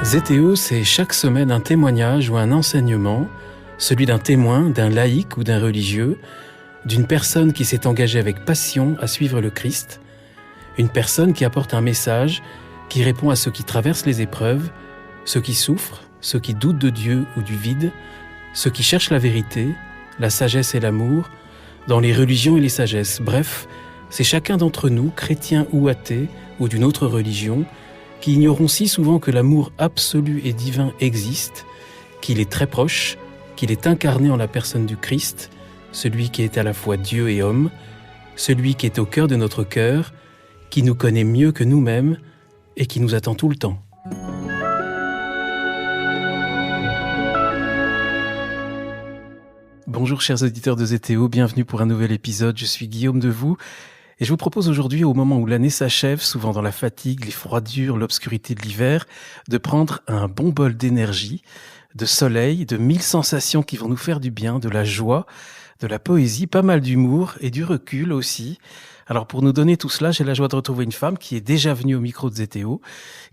ZTO, c'est chaque semaine un témoignage ou un enseignement, celui d'un témoin, d'un laïc ou d'un religieux, d'une personne qui s'est engagée avec passion à suivre le Christ, une personne qui apporte un message, qui répond à ceux qui traversent les épreuves, ceux qui souffrent, ceux qui doutent de Dieu ou du vide, ceux qui cherchent la vérité, la sagesse et l'amour, dans les religions et les sagesses. Bref, c'est chacun d'entre nous, chrétien ou athée, ou d'une autre religion, qui ignorons si souvent que l'amour absolu et divin existe, qu'il est très proche, qu'il est incarné en la personne du Christ, celui qui est à la fois Dieu et homme, celui qui est au cœur de notre cœur, qui nous connaît mieux que nous-mêmes et qui nous attend tout le temps. Bonjour chers auditeurs de ZTO, bienvenue pour un nouvel épisode, je suis Guillaume Devoux. Et je vous propose aujourd'hui, au moment où l'année s'achève, souvent dans la fatigue, les froidures, l'obscurité de l'hiver, de prendre un bon bol d'énergie, de soleil, de 1000 sensations qui vont nous faire du bien, de la joie, de la poésie, pas mal d'humour et du recul aussi. Alors pour nous donner tout cela, j'ai la joie de retrouver une femme qui est déjà venue au micro de ZTO,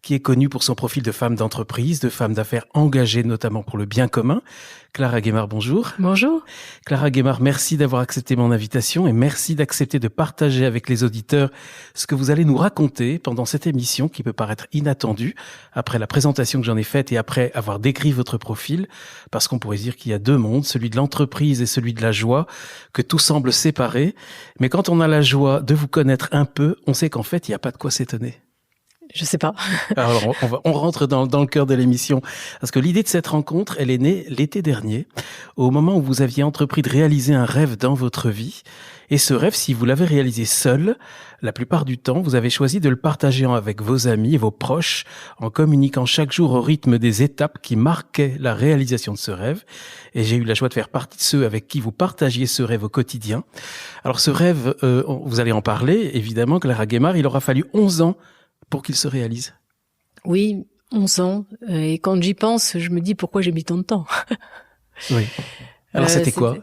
qui est connue pour son profil de femme d'entreprise, de femme d'affaires engagée notamment pour le bien commun. Clara Guémard, bonjour. Bonjour. Clara Guémard, merci d'avoir accepté mon invitation et merci d'accepter de partager avec les auditeurs ce que vous allez nous raconter pendant cette émission qui peut paraître inattendue après la présentation que j'en ai faite et après avoir décrit votre profil, parce qu'on pourrait dire qu'il y a deux mondes, celui de l'entreprise et celui de la joie, que tout semble séparé. Mais quand on a la joie de vous connaître un peu, on sait qu'en fait, il n'y a pas de quoi s'étonner. Je sais pas. Alors, on rentre dans le cœur de l'émission. Parce que l'idée de cette rencontre, elle est née l'été dernier, au moment où vous aviez entrepris de réaliser un rêve dans votre vie. Et ce rêve, si vous l'avez réalisé seul, la plupart du temps, vous avez choisi de le partager avec vos amis, vos proches, en communiquant chaque jour au rythme des étapes qui marquaient la réalisation de ce rêve. Et j'ai eu la joie de faire partie de ceux avec qui vous partagiez ce rêve au quotidien. Alors ce rêve, vous allez en parler, évidemment, Clara Guémard, il aura fallu 11 ans pour qu'il se réalise. Oui, 11 ans. Et quand j'y pense, je me dis pourquoi j'ai mis tant de temps. Oui. Alors c'était quoi ?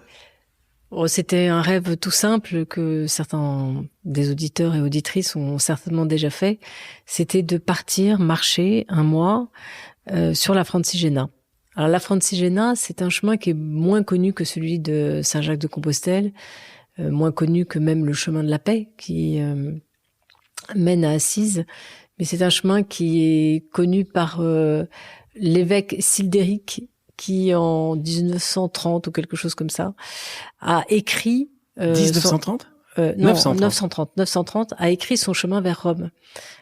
C'était un rêve tout simple que certains des auditeurs et auditrices ont certainement déjà fait. C'était de partir marcher un mois sur la Francigena. Alors la Francigena, c'est un chemin qui est moins connu que celui de Saint-Jacques-de-Compostelle, moins connu que même le chemin de la paix qui mène à Assise. Mais c'est un chemin qui est connu par l'évêque Sildéric qui, en 1930 ou quelque chose comme ça, a écrit... 1930 930 a écrit son chemin vers Rome.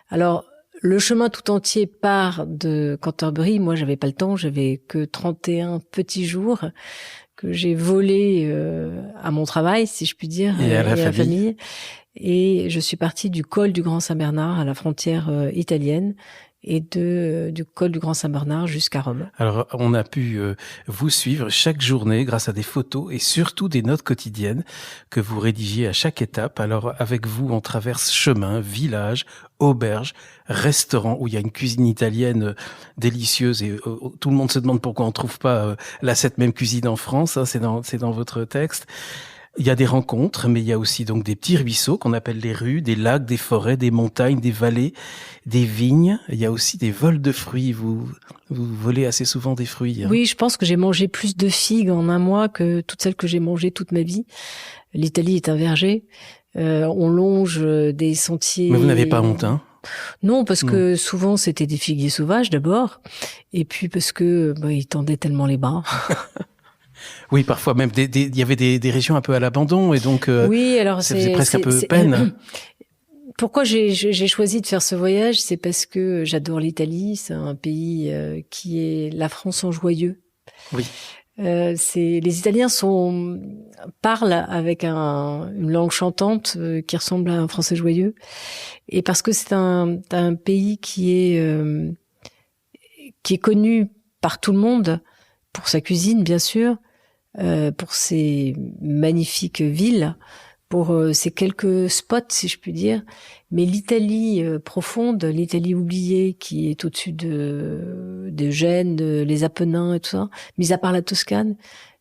Alors, le chemin tout entier part de Canterbury. Moi, j'avais pas le temps, j'avais que 31 petits jours que j'ai volé à mon travail, si je puis dire, et à la famille. Et je suis partie du col du Grand Saint-Bernard à la frontière italienne et du col du Grand Saint-Bernard jusqu'à Rome. Alors, on a pu vous suivre chaque journée grâce à des photos et surtout des notes quotidiennes que vous rédigiez à chaque étape. Alors, avec vous, on traverse chemins, villages, auberges, restaurants où il y a une cuisine italienne délicieuse et tout le monde se demande pourquoi on trouve pas cette même cuisine en France. Hein, c'est dans votre texte. Il y a des rencontres, mais il y a aussi donc des petits ruisseaux qu'on appelle les rues, des lacs, des forêts, des montagnes, des vallées, des vignes. Il y a aussi des vols de fruits. Vous volez assez souvent des fruits. Hein. Oui, je pense que j'ai mangé plus de figues en un mois que toutes celles que j'ai mangées toute ma vie. L'Italie est un verger. On longe des sentiers. Mais vous n'avez pas honte, hein ? Non, parce que souvent c'était des figuiers sauvages d'abord, et puis parce que ils tendaient tellement les bras. Oui, parfois même il y avait des régions un peu à l'abandon et donc oui, alors ça faisait presque un peu peine. Pourquoi j'ai choisi de faire ce voyage, c'est parce que j'adore l'Italie, c'est un pays qui est la France en joyeux. Oui. Les Italiens parlent avec une langue chantante qui ressemble à un français joyeux, et parce que c'est un pays qui est connu par tout le monde pour sa cuisine, bien sûr, pour ses magnifiques villes, pour ces quelques spots, si je puis dire. Mais l'Italie profonde, l'Italie oubliée, qui est au-dessus de Gênes, les Apennins et tout ça, mis à part la Toscane,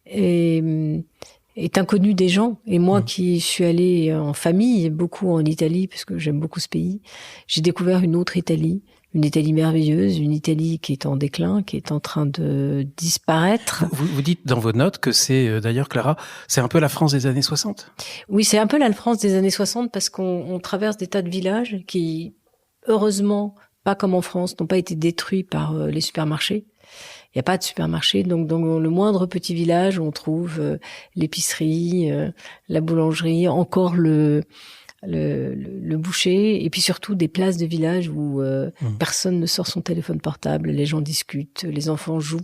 est inconnue des gens. Et moi qui suis allée en famille, beaucoup en Italie, parce que j'aime beaucoup ce pays, j'ai découvert une autre Italie, une Italie merveilleuse, une Italie qui est en déclin, qui est en train de disparaître. Vous dites dans vos notes que c'est, d'ailleurs, Clara, c'est un peu la France des années 60. Oui, c'est un peu la France des années 60 parce qu'on traverse des tas de villages qui, heureusement, pas comme en France, n'ont pas été détruits par les supermarchés. Il n'y a pas de supermarché, donc dans le moindre petit village, on trouve l'épicerie, la boulangerie, encore le boucher, et puis surtout des places de village où personne ne sort son téléphone portable, les gens discutent, les enfants jouent,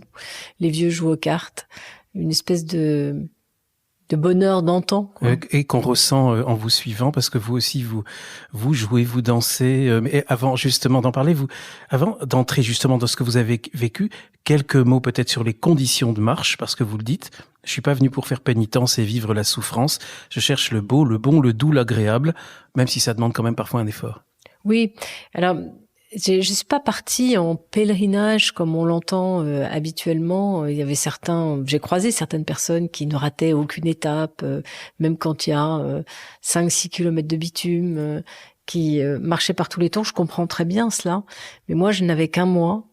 les vieux jouent aux cartes, une espèce de bonheur d'antan, quoi. Et qu'on ressent en vous suivant, parce que vous aussi, vous jouez, vous dansez. Mais avant justement d'en parler, avant d'entrer justement dans ce que vous avez vécu, quelques mots peut-être sur les conditions de marche, parce que vous le dites, je suis pas venu pour faire pénitence et vivre la souffrance. Je cherche le beau, le bon, le doux, l'agréable, même si ça demande quand même parfois un effort. Oui, alors je suis pas partie en pèlerinage comme on l'entend habituellement. Il y avait j'ai croisé certaines personnes qui ne rataient aucune étape, même quand il y a 5-6 kilomètres de bitume, qui marchaient par tous les temps. Je comprends très bien cela, mais moi je n'avais qu'un mois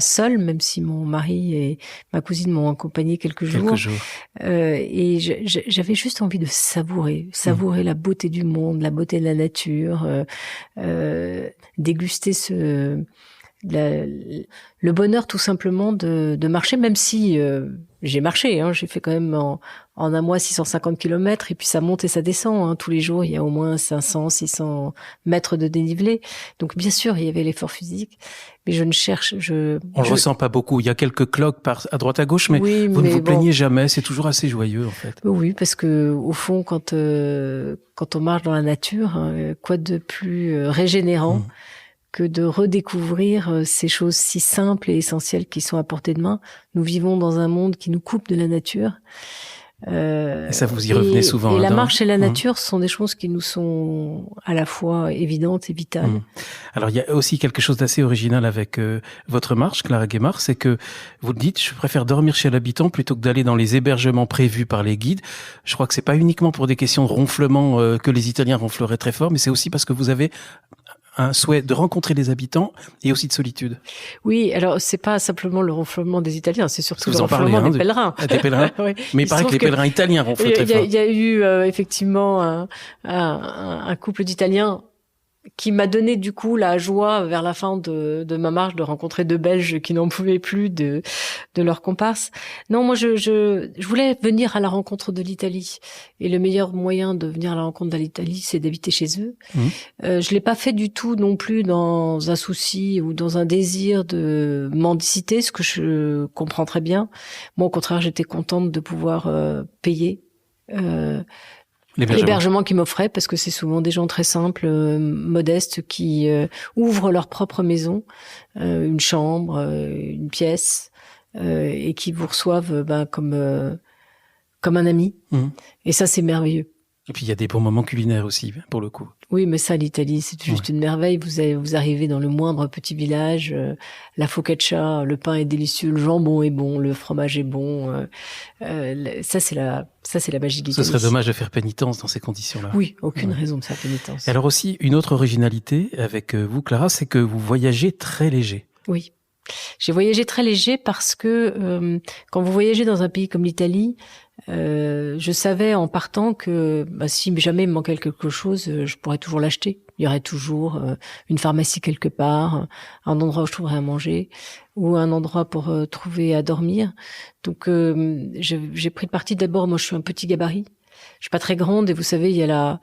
seul, même si mon mari et ma cousine m'ont accompagné quelques jours. Et j'avais juste envie de savourer la beauté du monde, la beauté de la nature, déguster le bonheur tout simplement de marcher, même si j'ai marché, j'ai fait quand même en un mois 650 kilomètres, et puis ça monte et ça descend, tous les jours il y a au moins 500-600 mètres de dénivelé, donc bien sûr il y avait l'effort physique, mais on le ressent pas beaucoup, il y a quelques cloques à droite à gauche, mais oui, vous ne vous plaignez jamais, c'est toujours assez joyeux en fait. Oui, parce que au fond quand on marche dans la nature, quoi de plus régénérant que de redécouvrir ces choses si simples et essentielles qui sont à portée de main. Nous vivons dans un monde qui nous coupe de la nature. Et ça, vous y revenez souvent. Et la marche et la nature sont des choses qui nous sont à la fois évidentes et vitales. Alors, il y a aussi quelque chose d'assez original avec votre marche, Clara Guémard, c'est que vous le dites, je préfère dormir chez l'habitant plutôt que d'aller dans les hébergements prévus par les guides. Je crois que c'est pas uniquement pour des questions de ronflement que les Italiens ronfleraient très fort, mais c'est aussi parce que vous avez un souhait de rencontrer les habitants et aussi de solitude. Oui, alors c'est pas simplement le ronflement des Italiens, c'est surtout le ronflement des pèlerins. Des pèlerins. Oui. Mais il paraît que les pèlerins italiens ronflent très fort. Il y a eu effectivement un couple d'Italiens qui m'a donné du coup la joie vers la fin de ma marche de rencontrer deux Belges qui n'en pouvaient plus de leur comparse. Non, moi je voulais venir à la rencontre de l'Italie, et le meilleur moyen de venir à la rencontre de l'Italie, c'est d'habiter chez eux. Je l'ai pas fait du tout non plus dans un souci ou dans un désir de mendicité, ce que je comprends très bien. Moi au contraire, j'étais contente de pouvoir payer l'hébergement qu'ils m'offraient, parce que c'est souvent des gens très simples, modestes, qui ouvrent leur propre maison, une chambre, une pièce, et qui vous reçoivent comme un ami. Et ça, c'est merveilleux. Et puis il y a des bons moments culinaires aussi, pour le coup. Oui, mais ça, l'Italie, c'est juste une merveille. Vous arrivez dans le moindre petit village, la focaccia, le pain est délicieux, le jambon est bon, le fromage est bon. Ça, c'est la magie de l'Italie. Ce serait dommage de faire pénitence dans ces conditions-là. Oui, aucune raison de faire pénitence. Et alors aussi, une autre originalité avec vous, Clara, c'est que vous voyagez très léger. Oui. J'ai voyagé très léger parce que quand vous voyagez dans un pays comme l'Italie, je savais en partant que si jamais il me manquait quelque chose, je pourrais toujours l'acheter. Il y aurait toujours une pharmacie quelque part, un endroit où je trouverais à manger, ou un endroit pour trouver à dormir. Donc j'ai pris le parti. D'abord, moi je suis un petit gabarit, je suis pas très grande, et vous savez, il y a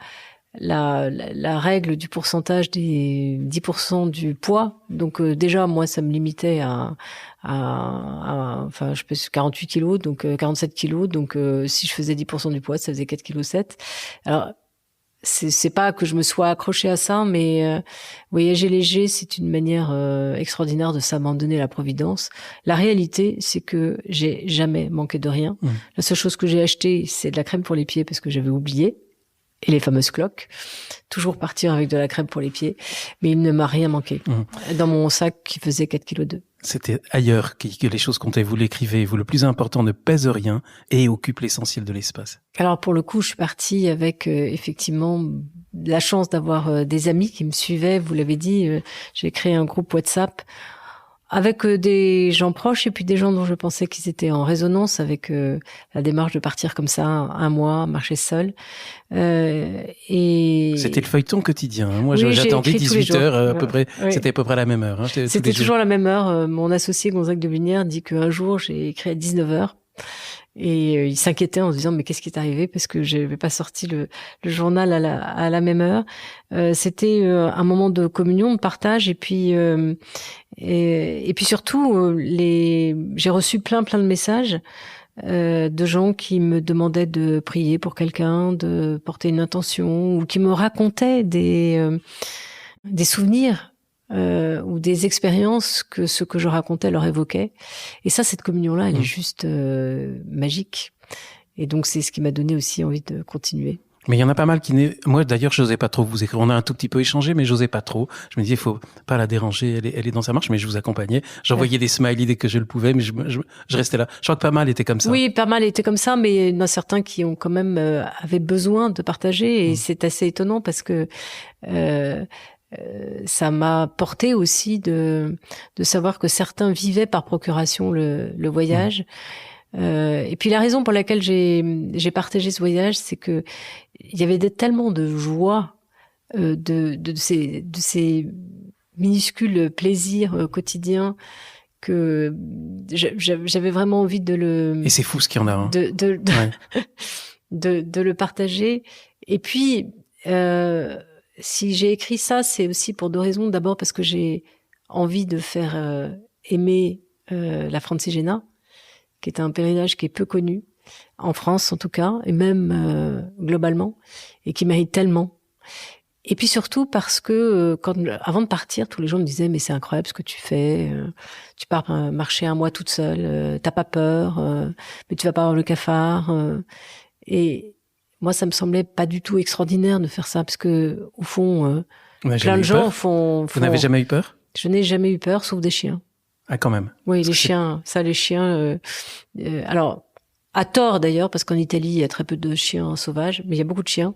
la règle du pourcentage des 10% du poids. Donc déjà, moi, ça me limitait à je pèse 48 kilos, donc 47 kilos. Donc si je faisais 10% du poids, ça faisait 4,7 kilos. Alors, c'est pas que je me sois accrochée à ça, mais voyager léger, c'est une manière extraordinaire de s'abandonner à la providence. La réalité, c'est que j'ai jamais manqué de rien. La seule chose que j'ai achetée, c'est de la crème pour les pieds, parce que j'avais oublié. Et les fameuses cloques. Toujours partir avec de la crème pour les pieds. Mais il ne m'a rien manqué. Dans mon sac qui faisait 4,2 kilos. C'était ailleurs que les choses comptaient. Vous l'écrivez, vous, le plus important ne pèse rien et occupe l'essentiel de l'espace. Alors pour le coup, je suis partie avec effectivement la chance d'avoir des amis qui me suivaient. Vous l'avez dit, j'ai créé un groupe WhatsApp avec des gens proches et puis des gens dont je pensais qu'ils étaient en résonance avec la démarche de partir comme ça un mois, marcher seul. Et c'était le feuilleton quotidien. Moi, oui, j'attendais 18 heures à peu près. Oui. C'était à peu près à la même heure. C'était toujours à la même heure. Mon associé Gonzague de Bunière dit qu'un jour j'ai écrit à 19 heures. Et il s'inquiétait en se disant mais qu'est-ce qui est arrivé parce que je n'avais pas sorti le journal à la même heure. C'était un moment de communion, de partage et puis surtout j'ai reçu plein de messages de gens qui me demandaient de prier pour quelqu'un, de porter une intention ou qui me racontaient des souvenirs ou des expériences que ce que je racontais leur évoquait. Et ça, cette communion-là, elle est juste magique. Et donc, c'est ce qui m'a donné aussi envie de continuer. Mais il y en a pas mal moi, d'ailleurs, j'osais pas trop vous écrire. On a un tout petit peu échangé, mais j'osais pas trop. Je me disais, il faut pas la déranger. Elle est dans sa marche, mais je vous accompagnais. J'envoyais des smileys dès que je le pouvais, mais je restais là. Je crois que pas mal était comme ça. Oui, pas mal était comme ça, mais il y en a certains qui ont quand même avaient besoin de partager. Et c'est assez étonnant parce que ça m'a porté aussi de savoir que certains vivaient par procuration le voyage. Et puis la raison pour laquelle j'ai partagé ce voyage, c'est que il y avait tellement de joie de ces minuscules plaisirs quotidiens que j'avais vraiment envie de le. Et c'est fou ce qu'il y en a. Hein. De le partager. Et puis si j'ai écrit ça, c'est aussi pour deux raisons. D'abord parce que j'ai envie de faire aimer la Francigena, qui est un pèlerinage qui est peu connu, en France en tout cas, et même globalement, et qui mérite tellement. Et puis surtout parce que avant de partir, tous les gens me disaient « mais c'est incroyable ce que tu fais, tu pars marcher un mois toute seule, t'as pas peur, mais tu vas pas avoir le cafard. » Et moi, ça me semblait pas du tout extraordinaire de faire ça, parce que au fond, plein de gens font... Vous n'avez jamais eu peur ? Je n'ai jamais eu peur, sauf des chiens. Ah, quand même. Oui, les chiens. Alors, à tort d'ailleurs, parce qu'en Italie, il y a très peu de chiens sauvages, mais il y a beaucoup de chiens.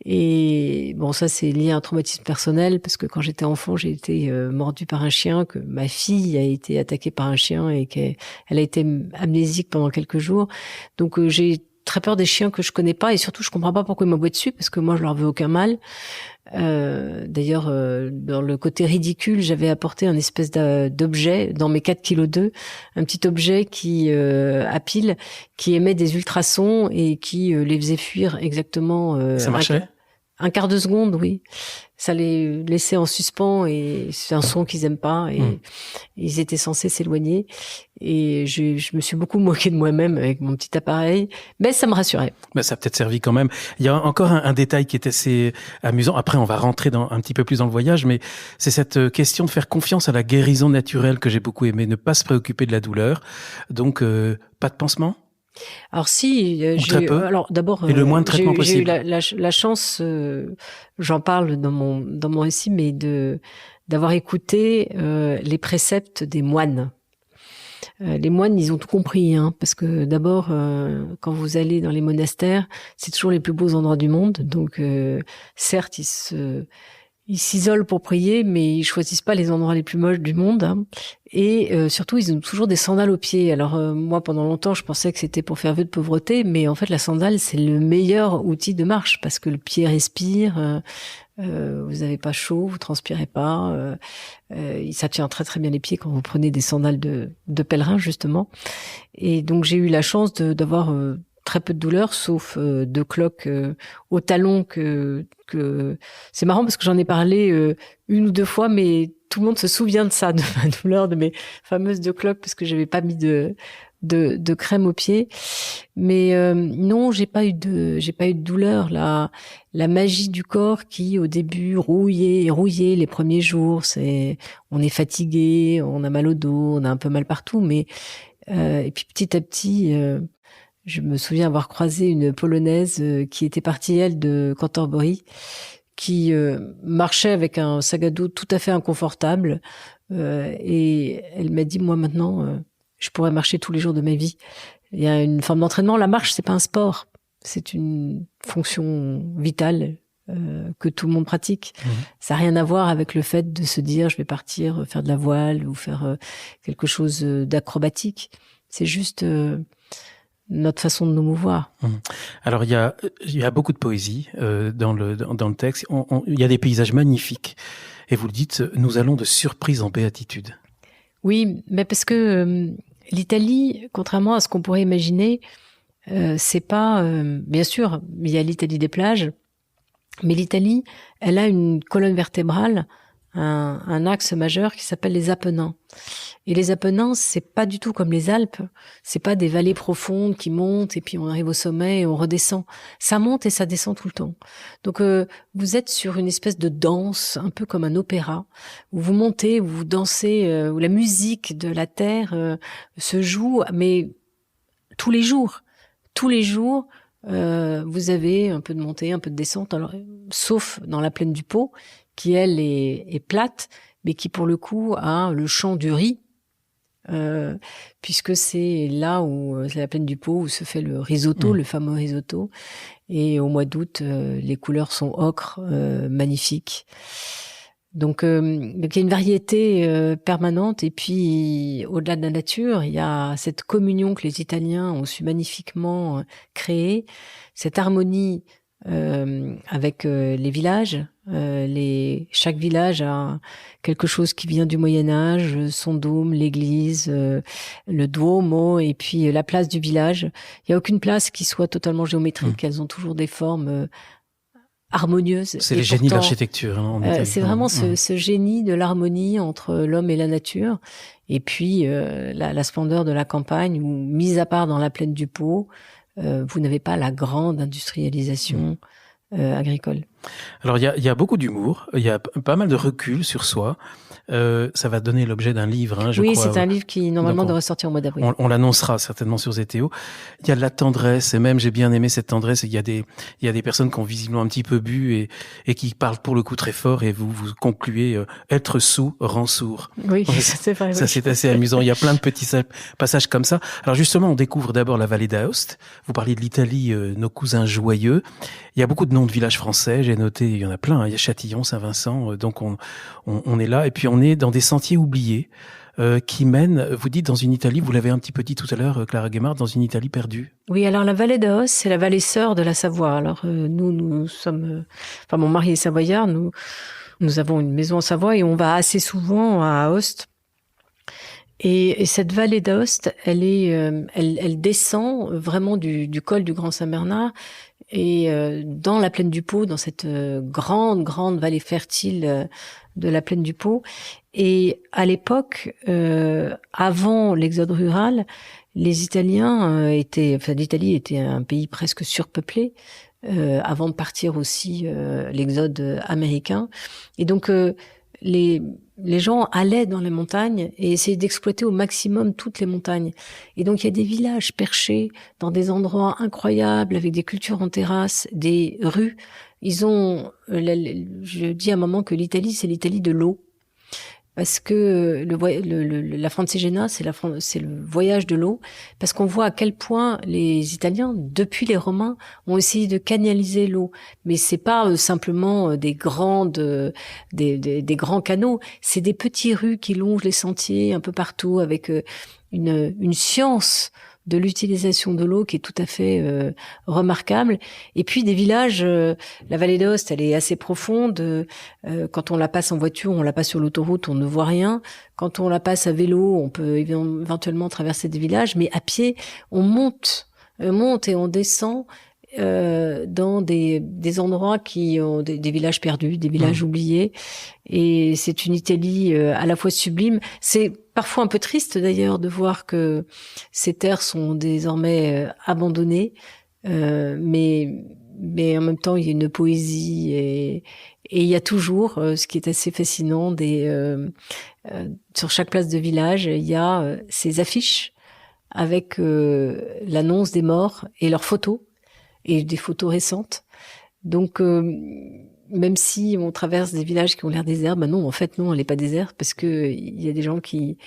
Et bon, ça, c'est lié à un traumatisme personnel, parce que quand j'étais enfant, j'ai été mordue par un chien, que ma fille a été attaquée par un chien et qu'elle a été amnésique pendant quelques jours. Donc, j'ai très peur des chiens que je connais pas, et surtout, je comprends pas pourquoi ils m'aboient dessus, parce que moi, je leur veux aucun mal. D'ailleurs, dans le côté ridicule, j'avais apporté un espèce d'objet dans mes 4,2 kg, un petit objet qui à pile, qui émet des ultrasons et qui les faisait fuir exactement. Ça marchait ? Un quart de seconde, oui. Ça les laissait en suspens, et c'est un son qu'ils aiment pas, et ils étaient censés s'éloigner. Et je me suis beaucoup moquée de moi-même avec mon petit appareil, mais ça me rassurait. Ben, ça a peut-être servi quand même. Il y a encore un détail qui est assez amusant. Après, on va rentrer un petit peu plus dans le voyage, mais c'est cette question de faire confiance à la guérison naturelle que j'ai beaucoup aimé, ne pas se préoccuper de la douleur. Donc, pas de pansement ? Alors si, alors d'abord, et le moins de traitement possible. J'ai eu la chance, j'en parle dans mon récit, mais d'avoir écouté les préceptes des moines. Les moines, ils ont tout compris, hein, parce que d'abord, quand vous allez dans les monastères, c'est toujours les plus beaux endroits du monde. Donc, certes, ils s'isolent pour prier, mais ils choisissent pas les endroits les plus moches du monde. Hein. Et surtout, ils ont toujours des sandales aux pieds. Alors moi, pendant longtemps, je pensais que c'était pour faire vœu de pauvreté, mais en fait, la sandale, c'est le meilleur outil de marche, parce que le pied respire, vous n'avez pas chaud, vous transpirez pas. Ça tient très très bien les pieds quand vous prenez des sandales de pèlerin, justement. Et donc, j'ai eu la chance d'avoir très peu de douleur, sauf 2 cloques au talon que c'est marrant parce que j'en ai parlé 1 ou 2 fois, mais tout le monde se souvient de ça, de ma douleur, de mes fameuses 2 cloques, parce que j'avais pas mis de crème aux pieds. Mais non, j'ai pas eu de douleur. La magie du corps qui au début rouillait les premiers jours, on est fatigué, on a mal au dos, on a un peu mal partout, mais et puis petit à petit. Je me souviens avoir croisé une Polonaise qui était partie, elle, de Canterbury, qui marchait avec un sac à dos tout à fait inconfortable, Et elle m'a dit, moi maintenant, je pourrais marcher tous les jours de ma vie. Il y a une forme d'entraînement. La marche, c'est pas un sport, c'est une fonction vitale que tout le monde pratique. Ça n'a rien à voir avec le fait de se dire, je vais partir faire de la voile ou faire quelque chose d'acrobatique. C'est juste notre façon de nous mouvoir. Alors il y a beaucoup de poésie dans le texte. Il y a des paysages magnifiques. Et vous le dites, nous allons de surprise en béatitude. Oui, mais parce que l'Italie, contrairement à ce qu'on pourrait imaginer, c'est pas... bien sûr, il y a l'Italie des plages, mais l'Italie, elle a une colonne vertébrale, un axe majeur qui s'appelle les Apennins. Et les Apennins, c'est pas du tout comme les Alpes. C'est pas des vallées profondes qui montent et puis on arrive au sommet et on redescend. Ça monte et ça descend tout le temps. Donc vous êtes sur une espèce de danse, un peu comme un opéra, où vous montez, où vous dansez, où la musique de la terre se joue, mais tous les jours. Tous les jours, vous avez un peu de montée, un peu de descente, alors, sauf dans la plaine du Pô, qui elle est plate, mais qui pour le coup a le champ du riz, puisque c'est là où c'est la plaine du Pô où se fait le risotto, le fameux risotto. Et au mois d'août, les couleurs sont ocre, magnifiques. Donc il y a une variété permanente. Et puis, au-delà de la nature, il y a cette communion que les Italiens ont su magnifiquement créer, cette harmonie avec les villages. Chaque village a quelque chose qui vient du Moyen-Âge, son dôme, l'église, le Duomo, et puis la place du village. Il n'y a aucune place qui soit totalement géométrique. Elles ont toujours des formes harmonieuses. C'est les génies de l'architecture. Hein, c'est vraiment ce génie de l'harmonie entre l'homme et la nature. Et puis la splendeur de la campagne, où, mis à part dans la plaine du Pô, vous n'avez pas la grande industrialisation agricole. Alors il y a beaucoup d'humour, il y a pas mal de recul sur soi. Ça va donner l'objet d'un livre, je crois. Oui, c'est un livre qui normalement devrait sortir au mois d'avril. On l'annoncera certainement sur Zétéo. Il y a de la tendresse, et même j'ai bien aimé cette tendresse. Il y a des personnes qui ont visiblement un petit peu bu et qui parlent pour le coup très fort, et vous concluez être sourd rend sourd. Oui, c'est vrai. Ça c'est assez amusant. Il y a plein de petits passages comme ça. Alors justement, on découvre d'abord la vallée d'Aoste. Vous parliez de l'Italie, nos cousins joyeux. Il y a beaucoup de noms de villages français. J'ai noté, il y en a plein. Il y a Châtillon, Saint-Vincent. Donc on est là, et puis on est dans des sentiers oubliés qui mènent, vous dites, dans une Italie, vous l'avez un petit peu dit tout à l'heure, Clara Guémard, dans une Italie perdue. Oui, alors la vallée d'Aoste, c'est la vallée sœur de la Savoie. Alors nous sommes, mon mari est savoyard, nous avons une maison en Savoie et on va assez souvent à Aoste. Et cette vallée d'Aoste, elle descend vraiment du col du Grand Saint-Bernard et dans la plaine du Pô, dans cette grande vallée fertile de la plaine du Pô. Et à l'époque, avant l'exode rural, l'Italie était un pays presque surpeuplé, avant de partir aussi l'exode américain. Et donc les gens allaient dans les montagnes et essayaient d'exploiter au maximum toutes les montagnes. Et donc il y a des villages perchés dans des endroits incroyables avec des cultures en terrasse, des rues. Je dis à un moment que l'Italie, c'est l'Italie de l'eau. Parce que la Francigena, c'est le voyage de l'eau, parce qu'on voit à quel point les Italiens, depuis les Romains, ont essayé de canaliser l'eau. Mais c'est pas simplement des grands canaux, c'est des petits rues qui longent les sentiers un peu partout, avec une science de l'utilisation de l'eau qui est tout à fait remarquable. Et puis des villages, la vallée d'Aoste, elle est assez profonde. Quand on la passe en voiture, on la passe sur l'autoroute, on ne voit rien. Quand on la passe à vélo, on peut éventuellement traverser des villages, mais à pied, on monte et on descend dans des endroits qui ont des villages perdus, des villages oubliés. Et c'est une Italie à la fois sublime. C'est parfois un peu triste d'ailleurs de voir que ces terres sont désormais abandonnées, mais en même temps il y a une poésie et il y a toujours, ce qui est assez fascinant, sur chaque place de village, il y a ces affiches avec l'annonce des morts et leurs photos, et des photos récentes. Donc même si on traverse des villages qui ont l'air déserts, non, en fait, non, elle n'est pas déserte parce que il y a des gens qui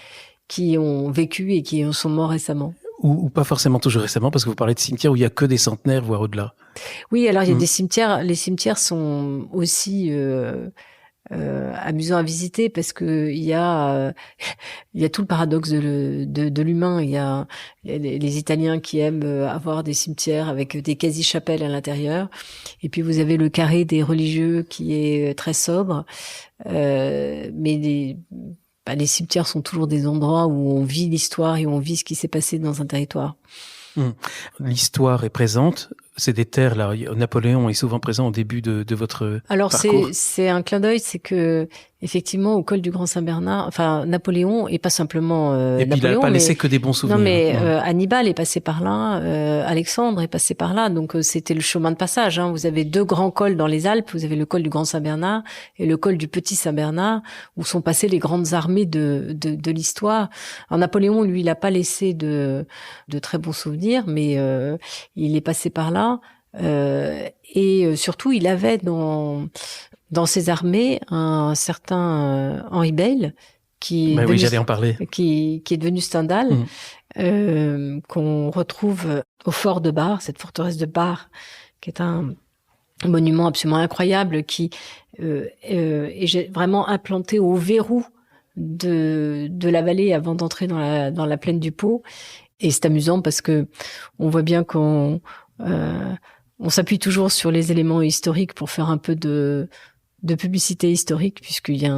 ont vécu et qui sont morts récemment. Ou pas forcément toujours récemment, parce que vous parlez de cimetières où il y a que des centenaires, voire au-delà. Oui, alors il y a des cimetières. Les cimetières sont aussi amusants à visiter parce que il y a tout le paradoxe de l'humain. Il y a les Italiens qui aiment avoir des cimetières avec des quasi-chapelles à l'intérieur, et puis vous avez le carré des religieux qui est très sobre, mais les cimetières sont toujours des endroits où on vit l'histoire et où on vit ce qui s'est passé dans un territoire. L'histoire est présente. C'est des terres, là. Napoléon est souvent présent au début de votre parcours. C'est un clin d'œil, c'est que, effectivement, au col du Grand Saint-Bernard, Napoléon, et pas simplement et puis, Napoléon. Il n'a pas laissé que des bons souvenirs. Non, mais Hannibal est passé par là, Alexandre est passé par là, donc c'était le chemin de passage. Vous avez 2 grands cols dans les Alpes, vous avez le col du Grand Saint-Bernard et le col du Petit Saint-Bernard, où sont passées les grandes armées de l'histoire. Alors Napoléon, lui, il n'a pas laissé de très bons souvenirs, mais il est passé par là. Et surtout, il avait dans ses armées un certain Henri Beyle qui j'allais en parler. Qui est devenu Stendhal, qu'on retrouve au fort de Bar, cette forteresse de Bar, qui est un monument absolument incroyable qui est vraiment implanté au verrou de la vallée avant d'entrer dans la plaine du Pô. Et c'est amusant parce que on voit bien qu'on s'appuie toujours sur les éléments historiques pour faire un peu de publicité historique, puisqu'il y a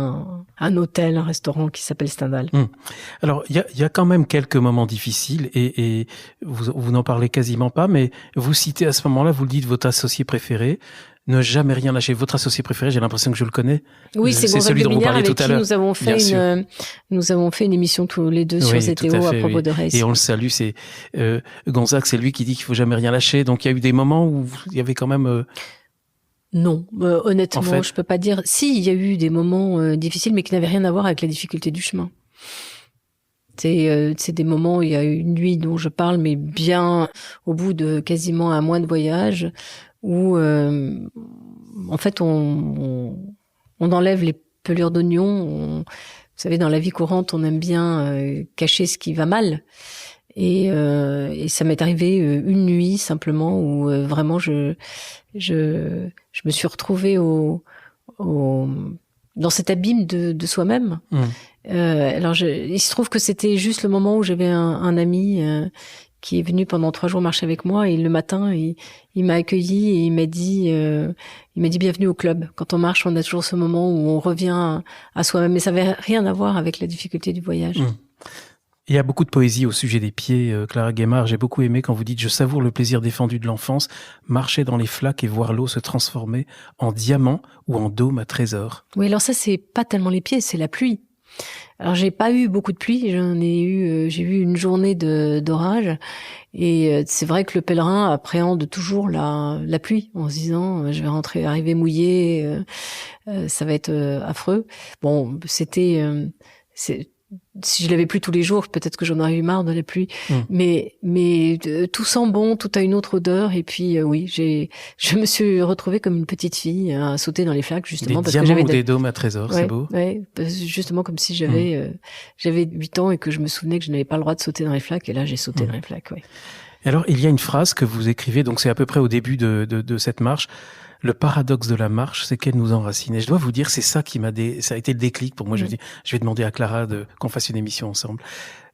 un hôtel, un restaurant qui s'appelle Stendhal. Alors, il y a quand même quelques moments difficiles et vous n'en parlez quasiment pas, mais vous citez à ce moment-là, vous le dites, votre associé préféré. Ne jamais rien lâcher. Votre associé préféré, j'ai l'impression que je le connais. Oui, c'est celui dont vous parliez tout à l'heure. Nous avons fait une émission tous les deux sur ZTO à propos de Reiss. Et on le salue. C'est Gonzague, c'est lui qui dit qu'il faut jamais rien lâcher. Donc il y a eu des moments où il y avait quand même. Non, honnêtement, en fait, je peux pas dire. Si, il y a eu des moments difficiles, mais qui n'avaient rien à voir avec la difficulté du chemin. C'est des moments où il y a eu une nuit dont je parle, mais bien au bout de quasiment un mois de voyage, où en fait on enlève les pelures d'oignon. Vous savez, dans la vie courante, on aime bien cacher ce qui va mal. Et ça m'est arrivé une nuit simplement où vraiment je me suis retrouvée dans cet abîme de soi-même. Alors il se trouve que c'était juste le moment où j'avais un ami qui est venu pendant 3 jours marcher avec moi, et le matin il m'a accueilli et il m'a dit bienvenue au club. Quand on marche, on a toujours ce moment où on revient à soi-même, mais ça n'avait rien à voir avec la difficulté du voyage. Il y a beaucoup de poésie au sujet des pieds, Clara Guémard. J'ai beaucoup aimé quand vous dites « Je savoure le plaisir défendu de l'enfance, marcher dans les flaques et voir l'eau se transformer en diamant ou en dôme à trésor. » Oui, alors ça, c'est pas tellement les pieds, c'est la pluie. Alors j'ai pas eu beaucoup de pluie, j'ai eu une journée d'orage, et c'est vrai que le pèlerin appréhende toujours la pluie en se disant je vais arriver mouillé, ça va être affreux. Bon, si je l'avais plu tous les jours, peut-être que j'en aurais eu marre de la pluie. Mais tout sent bon, tout a une autre odeur. Et puis oui, je me suis retrouvée comme une petite fille à sauter dans les flaques, justement des parce que j'avais des dômes à trésor, c'est beau. Ouais, justement comme si j'avais 8 ans et que je me souvenais que je n'avais pas le droit de sauter dans les flaques. Et là, j'ai sauté dans les flaques. Ouais. Alors, il y a une phrase que vous écrivez, donc c'est à peu près au début de cette marche. Le paradoxe de la marche, c'est qu'elle nous enracine. Et je dois vous dire, c'est ça qui ça a été le déclic pour moi. Je vais demander à Clara qu'on fasse une émission ensemble.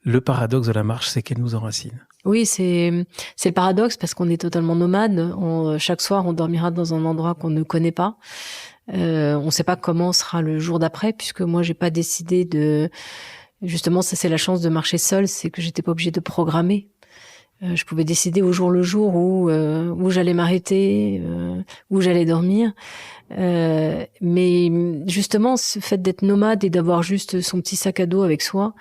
Le paradoxe de la marche, c'est qu'elle nous enracine. Oui, c'est le paradoxe parce qu'on est totalement nomade. Chaque soir, on dormira dans un endroit qu'on ne connaît pas. On ne sait pas comment sera le jour d'après, puisque moi, j'ai pas décidé justement, ça c'est la chance de marcher seule, c'est que j'étais pas obligée de programmer. Je pouvais décider au jour le jour où j'allais m'arrêter, où j'allais dormir. Mais justement, ce fait d'être nomade et d'avoir juste son petit sac à dos avec soi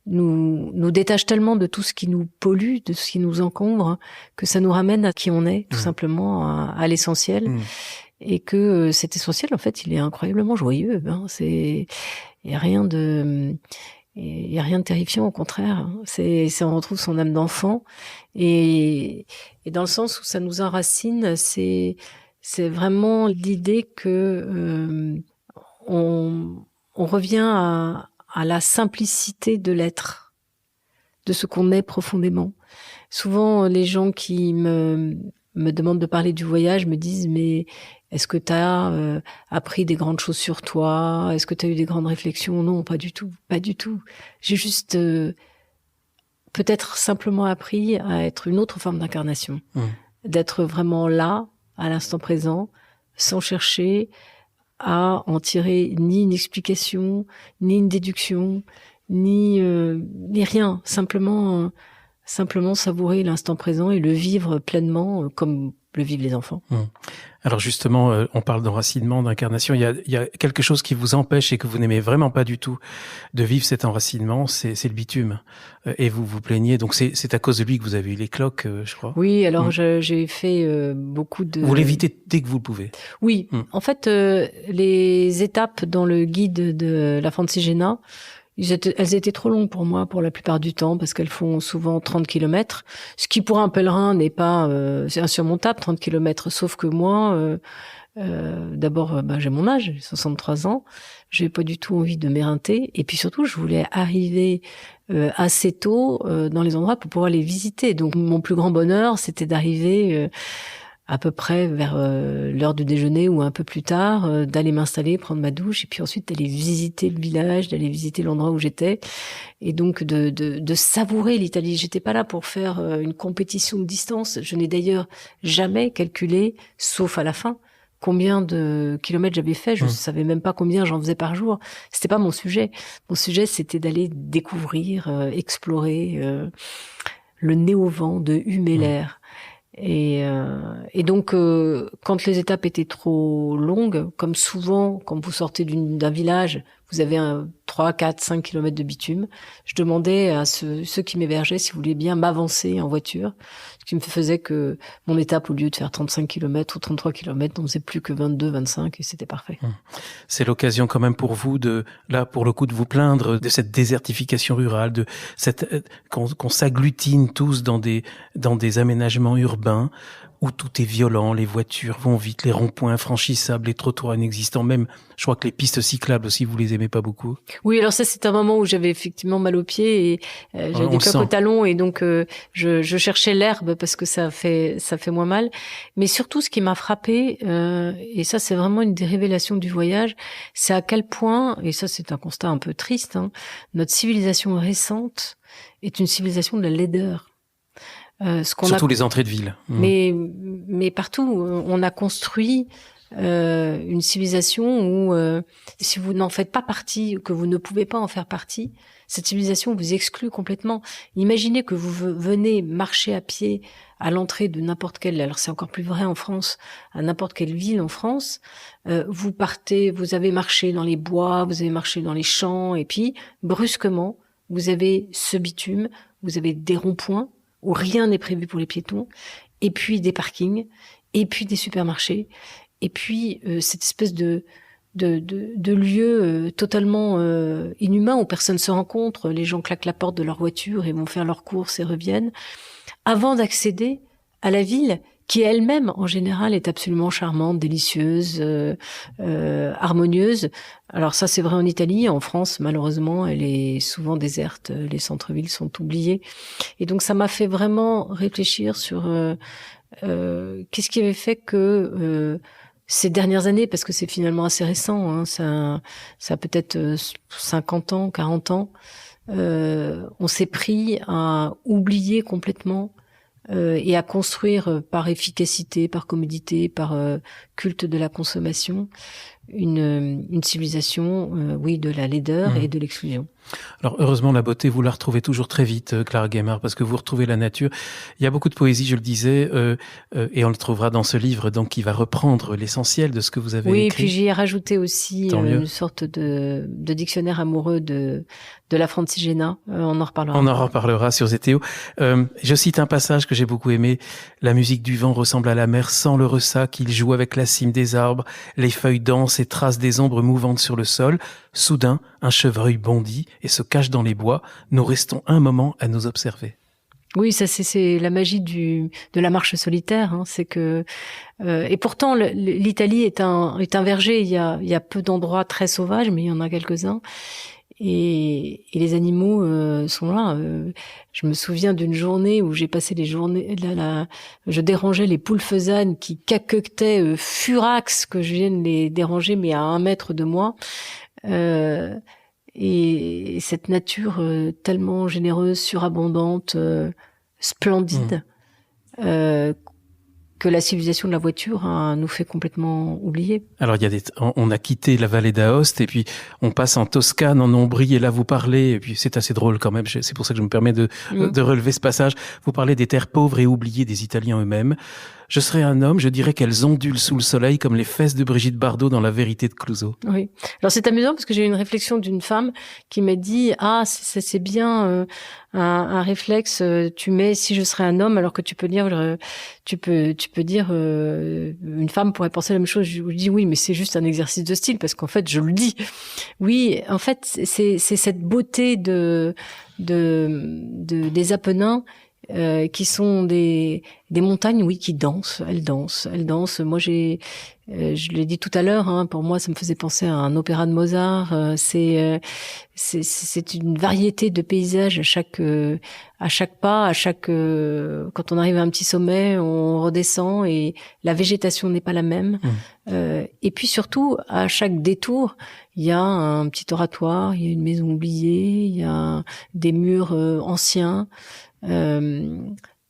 nous détache tellement de tout ce qui nous pollue, de ce qui nous encombre, que ça nous ramène à qui on est, tout simplement à l'essentiel. Et que cet essentiel, en fait, il est incroyablement joyeux. Il y a rien de terrifiant, au contraire. On retrouve son âme d'enfant, et dans le sens où ça nous enracine, c'est C'est vraiment l'idée que on revient à la simplicité de l'être, de ce qu'on est profondément. Souvent, les gens qui me demandent de parler du voyage me disent « Mais est-ce que tu as appris des grandes choses sur toi ? Est-ce que tu as eu des grandes réflexions ?» Non, pas du tout, pas du tout. J'ai juste peut-être simplement appris à être une autre forme d'incarnation, d'être vraiment là, à l'instant présent, sans chercher à en tirer ni une explication, ni une déduction, ni rien. Simplement savourer l'instant présent et le vivre pleinement comme le vivent les enfants. Alors justement, on parle d'enracinement, d'incarnation. Il y a quelque chose qui vous empêche et que vous n'aimez vraiment pas du tout de vivre cet enracinement, c'est le bitume. Et vous vous plaignez. Donc c'est à cause de lui que vous avez eu les cloques, je crois. Oui, alors j'ai fait beaucoup de... Vous l'évitez dès que vous le pouvez. Oui, en fait, les étapes dans le guide de la Francigena, elles étaient trop longues pour moi pour la plupart du temps parce qu'elles font souvent 30 kilomètres, ce qui pour un pèlerin n'est pas c'est insurmontable 30 kilomètres, sauf que moi d'abord j'ai mon âge, j'ai 63 ans, j'ai pas du tout envie de m'éreinter et puis surtout je voulais arriver assez tôt dans les endroits pour pouvoir les visiter. Donc mon plus grand bonheur, c'était d'arriver à peu près vers l'heure du déjeuner ou un peu plus tard, d'aller m'installer, prendre ma douche et puis ensuite d'aller visiter le village, d'aller visiter l'endroit où j'étais et donc de savourer l'Italie. J'étais pas là pour faire une compétition de distance. Je n'ai d'ailleurs jamais calculé, sauf à la fin, combien de kilomètres j'avais fait. Je savais même pas combien j'en faisais par jour. C'était pas mon sujet. Mon sujet, c'était d'aller découvrir, explorer le nez au vent de Humeler. Et donc, quand les étapes étaient trop longues, comme souvent, quand vous sortez d'un village, vous avez 3, 4, 5 kilomètres de bitume, je demandais à ceux qui m'hébergeaient s'ils voulaient bien m'avancer en voiture, ce qui me faisait que mon étape, au lieu de faire 35 kilomètres ou 33 kilomètres, n'en faisait plus que 22, 25 et c'était parfait. C'est l'occasion quand même pour vous pour le coup, de vous plaindre de cette désertification rurale, de cette qu'on s'agglutine tous dans des aménagements urbains où tout est violent, les voitures vont vite, les ronds-points infranchissables, les trottoirs inexistants, même, je crois que les pistes cyclables aussi, vous les aimez pas beaucoup. Oui, alors ça, c'est un moment où j'avais effectivement mal aux pieds et j'avais des cloques au talon et donc je cherchais l'herbe parce que ça fait moins mal. Mais surtout, ce qui m'a frappé, et ça, c'est vraiment une des révélations du voyage, c'est à quel point, et ça, c'est un constat un peu triste, notre civilisation récente est une civilisation de la laideur. Surtout les entrées de ville. Mais partout, on a construit une civilisation où si vous n'en faites pas partie, que vous ne pouvez pas en faire partie, cette civilisation vous exclut complètement. Imaginez que vous venez marcher à pied à l'entrée de n'importe quelle, alors c'est encore plus vrai en France, à n'importe quelle ville en France, vous avez marché dans les bois, vous avez marché dans les champs, et puis brusquement, vous avez ce bitume, vous avez des ronds-points, où rien n'est prévu pour les piétons, et puis des parkings, et puis des supermarchés, et puis cette espèce de lieu totalement inhumain où personne se rencontre, les gens claquent la porte de leur voiture et vont faire leurs courses et reviennent, avant d'accéder à la ville qui elle-même, en général, est absolument charmante, délicieuse, harmonieuse. Alors ça, c'est vrai en Italie. En France, malheureusement, elle est souvent déserte. Les centres-villes sont oubliés. Et donc, ça m'a fait vraiment réfléchir sur qu'est-ce qui avait fait que ces dernières années, parce que c'est finalement assez récent, ça a peut-être 50 ans, 40 ans, on s'est pris à oublier complètement et à construire par efficacité, par commodité, par culte de la consommation, une civilisation, de la laideur et de l'exclusion. Alors heureusement, la beauté, vous la retrouvez toujours très vite, Clara Guémard, parce que vous retrouvez la nature. Il y a beaucoup de poésie, je le disais, et on le trouvera dans ce livre, donc qui va reprendre l'essentiel de ce que vous avez écrit. Oui, et puis j'y ai rajouté aussi une sorte de dictionnaire amoureux de la Francigena. On en reparlera. On en reparlera sur Zeteo. Je cite un passage que j'ai beaucoup aimé. La musique du vent ressemble à la mer sans le ressac. Il joue avec la cime des arbres. Les feuilles dansent et tracent des ombres mouvantes sur le sol. Soudain, un chevreuil bondit et se cache dans les bois. Nous restons un moment à nous observer. Oui, ça c'est la magie de la marche solitaire. Hein. C'est que et pourtant l'Italie est un verger. Il y a peu d'endroits très sauvages, mais il y en a quelques-uns. Et les animaux sont là. Je me souviens d'une journée où j'ai passé les journées je dérangeais les poules faisanes qui caquetaient furax que je vienne les déranger, mais à 1 mètre de moi. Et cette nature tellement généreuse, surabondante, splendide, que la civilisation de la voiture nous fait complètement oublier. Alors, on a quitté la vallée d'Aoste et puis on passe en Toscane, en Ombrie, et là vous parlez, et puis c'est assez drôle quand même, c'est pour ça que je me permets de relever ce passage, vous parlez des terres pauvres et oubliées des Italiens eux-mêmes. Je serais un homme, je dirais qu'elles ondulent sous le soleil comme les fesses de Brigitte Bardot dans La vérité de Clouseau. Oui. Alors c'est amusant parce que j'ai eu une réflexion d'une femme qui m'a dit « Ah, c'est bien un réflexe, tu mets « si je serais un homme » alors que tu peux dire une femme pourrait penser la même chose. Je lui dis « Oui, mais c'est juste un exercice de style parce qu'en fait, je le dis. » Oui, en fait, c'est cette beauté des Apennins qui sont des montagnes, oui, qui dansent. Elles dansent. Moi, je l'ai dit tout à l'heure, hein, pour moi, ça me faisait penser à un opéra de Mozart. C'est une variété de paysages à chaque pas, quand on arrive à un petit sommet, on redescend et la végétation n'est pas la même. Et puis surtout, à chaque détour, il y a un petit oratoire, il y a une maison oubliée, il y a des murs anciens.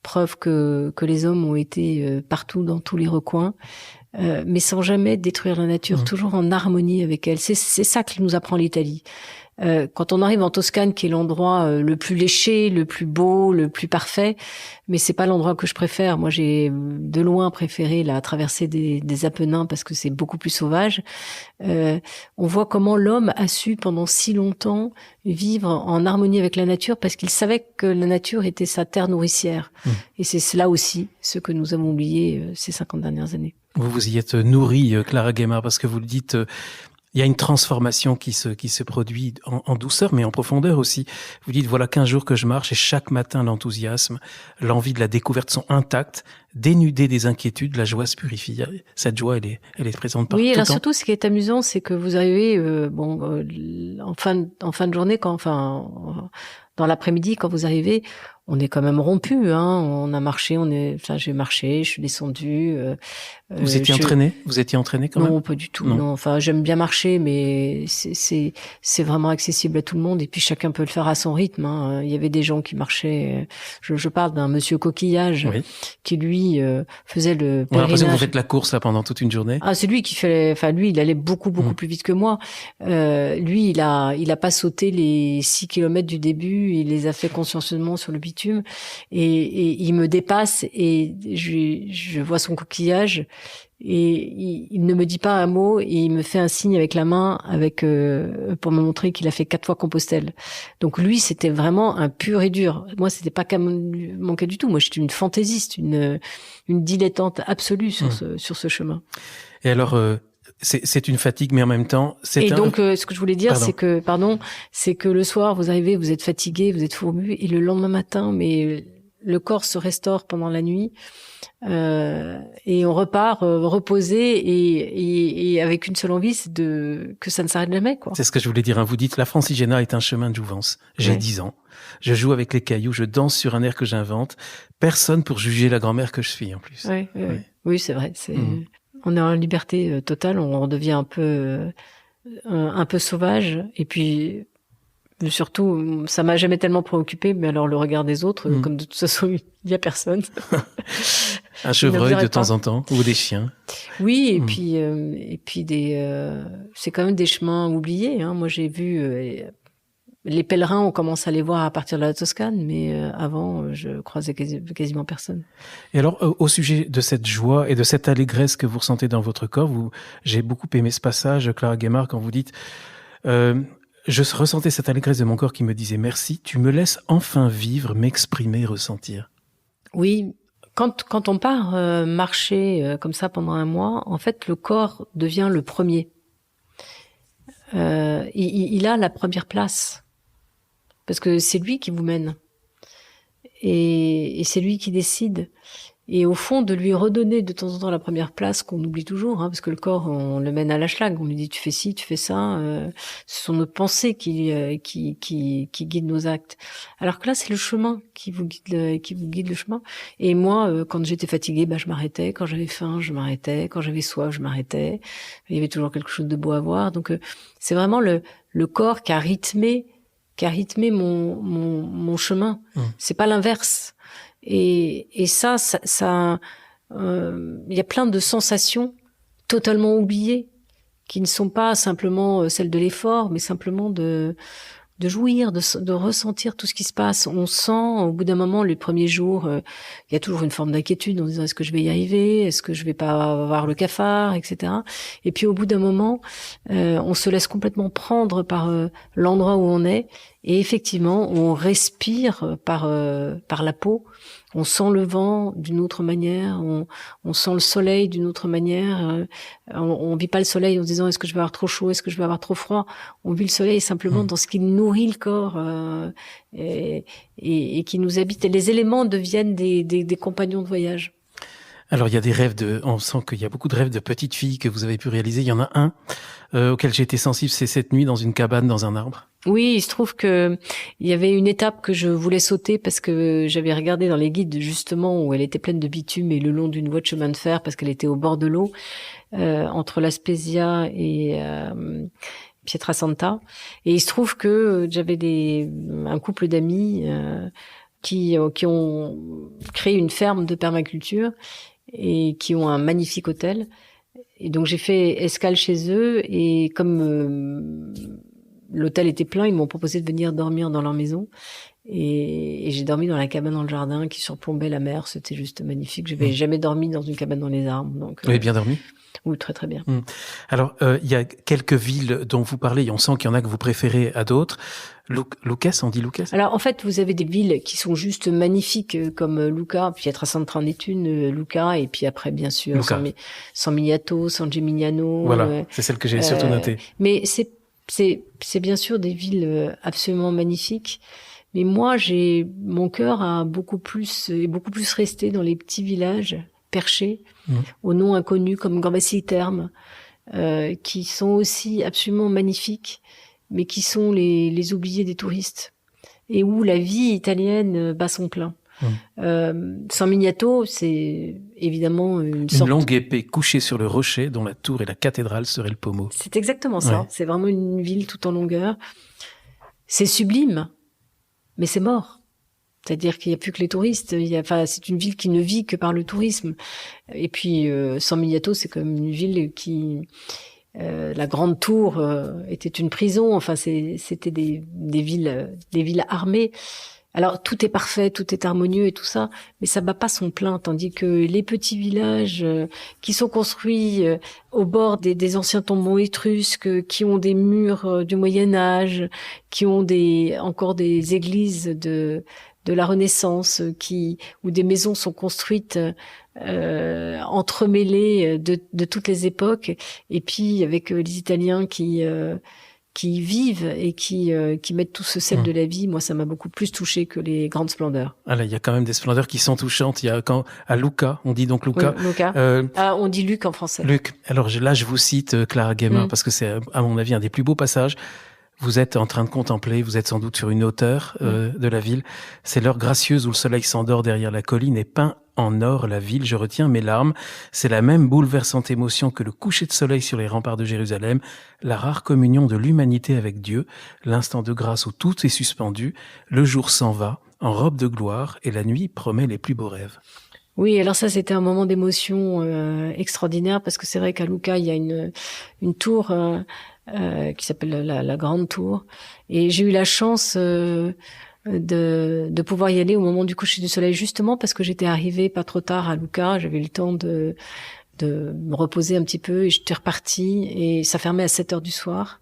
Preuve que les hommes ont été partout dans tous les recoins, mais sans jamais détruire la nature, toujours en harmonie avec elle. C'est ça que nous apprend l'Italie. Quand on arrive en Toscane, qui est l'endroit le plus léché, le plus beau, le plus parfait, mais c'est pas l'endroit que je préfère. Moi, j'ai de loin préféré la traversée des Apennins parce que c'est beaucoup plus sauvage. On voit comment l'homme a su pendant si longtemps vivre en harmonie avec la nature parce qu'il savait que la nature était sa terre nourricière. Et c'est cela aussi ce que nous avons oublié ces 50 dernières années. Vous y êtes nourrie, Clara Guémard, parce que vous le dites... Il y a une transformation qui se produit en douceur, mais en profondeur aussi. Vous dites, voilà 15 jours que je marche et chaque matin, l'enthousiasme, l'envie de la découverte sont intacts, dénudés des inquiétudes, la joie se purifie. Cette joie, elle est présente partout. Oui, alors surtout, ce qui est amusant, c'est que vous arrivez, en fin de journée, dans l'après-midi, quand vous arrivez, on est quand même rompu, hein. On a marché, j'ai marché, je suis descendue. Vous étiez entraîné quand même? Non, pas du tout. Non. Enfin, j'aime bien marcher, mais c'est vraiment accessible à tout le monde et puis chacun peut le faire à son rythme, hein. Il y avait des gens qui marchaient. Je parle d'un monsieur Coquillage qui lui faisait le pèlerinage. On a l'impression que vous faites la course là pendant toute une journée. Ah, c'est lui qui fait. Enfin, lui, il allait beaucoup plus vite que moi. Lui, il a pas sauté les 6 kilomètres du début. Il les a fait consciencieusement sur le bitume et il me dépasse et je vois son coquillage. Et il ne me dit pas un mot et il me fait un signe avec la main pour me montrer qu'il a fait 4 fois Compostelle. Donc lui, c'était vraiment un pur et dur. Moi, c'était pas qu'à manquer du tout. Moi, j'étais une fantaisiste, une dilettante absolue sur ce chemin. Et alors, c'est une fatigue, mais en même temps, ce que je voulais dire, c'est que le soir, vous arrivez, vous êtes fatigué, vous êtes fourbu, et le lendemain matin, mais le corps se restaure pendant la nuit. Et on repart reposé et avec une seule envie, c'est que ça ne s'arrête jamais, quoi. C'est ce que je voulais dire, hein. Vous dites, la Francigena est un chemin de jouvence. J'ai 10 ans. Je joue avec les cailloux, je danse sur un air que j'invente. Personne pour juger la grand-mère que je suis, en plus. Oui, c'est vrai. On est en liberté totale, on redevient un peu sauvage. Et puis, surtout, ça m'a jamais tellement préoccupé, mais alors le regard des autres, comme de toute façon, il y a personne. Un chevreuil de temps en temps, ou des chiens. Oui, et puis c'est quand même des chemins oubliés, hein. Moi, j'ai vu, les pèlerins, on commence à les voir à partir de la Toscane, mais avant, je croisais quasiment personne. Et alors, au sujet de cette joie et de cette allégresse que vous ressentez dans votre corps, j'ai beaucoup aimé ce passage, Clara Guémard, quand vous dites, je ressentais cette allégresse de mon corps qui me disait merci, tu me laisses enfin vivre, m'exprimer, ressentir. Oui, quand on part marcher comme ça pendant un mois, en fait, le corps devient le premier. Il a la première place. Parce que c'est lui qui vous mène. et c'est lui qui décide. Et au fond, de lui redonner de temps en temps la première place qu'on oublie toujours, parce que le corps, on le mène à la schlag. On lui dit tu fais ci, tu fais ça. Ce sont nos pensées qui guident nos actes. Alors que là, c'est le chemin qui vous guide le chemin. Et moi, quand j'étais fatiguée, je m'arrêtais. Quand j'avais faim, je m'arrêtais. Quand j'avais soif, je m'arrêtais. Il y avait toujours quelque chose de beau à voir. Donc, c'est vraiment le corps qui a rythmé mon chemin. C'est pas l'inverse. Et ça, y a plein de sensations totalement oubliées qui ne sont pas simplement celles de l'effort, mais simplement de jouir, de ressentir tout ce qui se passe. On sent, au bout d'un moment, les premiers jours, il y a toujours une forme d'inquiétude en disant est-ce que je vais y arriver, est-ce que je vais pas avoir le cafard, etc. Et puis au bout d'un moment, on se laisse complètement prendre par l'endroit où on est, et effectivement, on respire par la peau. On sent le vent d'une autre manière, on sent le soleil d'une autre manière. On vit pas le soleil en se disant est-ce que je vais avoir trop chaud, est-ce que je vais avoir trop froid. On vit le soleil simplement dans ce qui nourrit le corps et qui nous habite. Et les éléments deviennent des compagnons de voyage. Alors, il y a des rêves on sent qu'il y a beaucoup de rêves de petites filles que vous avez pu réaliser. Il y en a un auquel j'ai été sensible, c'est cette nuit dans une cabane, dans un arbre. Oui, il se trouve que il y avait une étape que je voulais sauter parce que j'avais regardé dans les guides justement où elle était pleine de bitume et le long d'une voie de chemin de fer parce qu'elle était au bord de l'eau, entre La Spezia et Pietrasanta. Et il se trouve que j'avais un couple d'amis qui ont créé une ferme de permaculture et qui ont un magnifique hôtel. Et donc j'ai fait escale chez eux et comme l'hôtel était plein, ils m'ont proposé de venir dormir dans leur maison. Et j'ai dormi dans la cabane dans le jardin qui surplombait la mer. C'était juste magnifique. Je n'avais jamais dormi dans une cabane dans les arbres. Donc, vous avez bien dormi ? Oui, très très bien. Alors, il y a quelques villes dont vous parlez, on sent qu'il y en a que vous préférez à d'autres. Lucas, on dit Lucas ? Alors, en fait, vous avez des villes qui sont juste magnifiques, comme Lucca, Pietrasanta en est une, Lucca, et puis après, bien sûr, San Miniato, San Gimignano. Voilà, c'est celle que j'ai surtout notée. Mais c'est bien sûr des villes absolument magnifiques. Mais moi, mon cœur est beaucoup plus resté dans les petits villages perchés, aux noms inconnus comme Gambassi Terme, qui sont aussi absolument magnifiques, mais qui sont les oubliés des touristes, et où la vie italienne bat son plein. San Miniato, c'est évidemment une longue épée couchée sur le rocher dont la tour et la cathédrale seraient le pommeau. C'est exactement ça. Ouais. C'est vraiment une ville tout en longueur. C'est sublime, mais c'est mort. C'est-à-dire qu'il n'y a plus que les touristes. C'est une ville qui ne vit que par le tourisme. Et puis, San Miniato, c'est comme une ville qui... la Grande Tour était une prison. Enfin, c'était des villes armées. Alors, tout est parfait, tout est harmonieux et tout ça, mais ça bat pas son plein. Tandis que les petits villages qui sont construits au bord des anciens tombeaux étrusques, qui ont des murs du Moyen-Âge, qui ont encore des églises de la Renaissance, où des maisons sont construites entremêlées de toutes les époques, et puis avec les Italiens qui vivent et qui mettent tout ce sel de la vie. Moi, ça m'a beaucoup plus touché que les grandes splendeurs. Ah là, il y a quand même des splendeurs qui sont touchantes. Il y a à Lucca, on dit donc Lucca. Oui, Lucca. On dit Luc en français. Luc. Alors là, je vous cite Clara Guémin parce que c'est, à mon avis, un des plus beaux passages. Vous êtes en train de contempler, vous êtes sans doute sur une hauteur de la ville. C'est l'heure gracieuse où le soleil s'endort derrière la colline et peint en or la ville. Je retiens mes larmes. C'est la même bouleversante émotion que le coucher de soleil sur les remparts de Jérusalem, la rare communion de l'humanité avec Dieu, l'instant de grâce où tout est suspendu, le jour s'en va, en robe de gloire, et la nuit promet les plus beaux rêves. Oui, alors ça, c'était un moment d'émotion extraordinaire, parce que c'est vrai qu'à Lucca, il y a une tour qui s'appelle la Grande Tour, et j'ai eu la chance de pouvoir y aller au moment du coucher du soleil, justement parce que j'étais arrivée pas trop tard à Lucca. J'avais eu le temps de me reposer un petit peu, et j'étais repartie, et ça fermait à 7h du soir,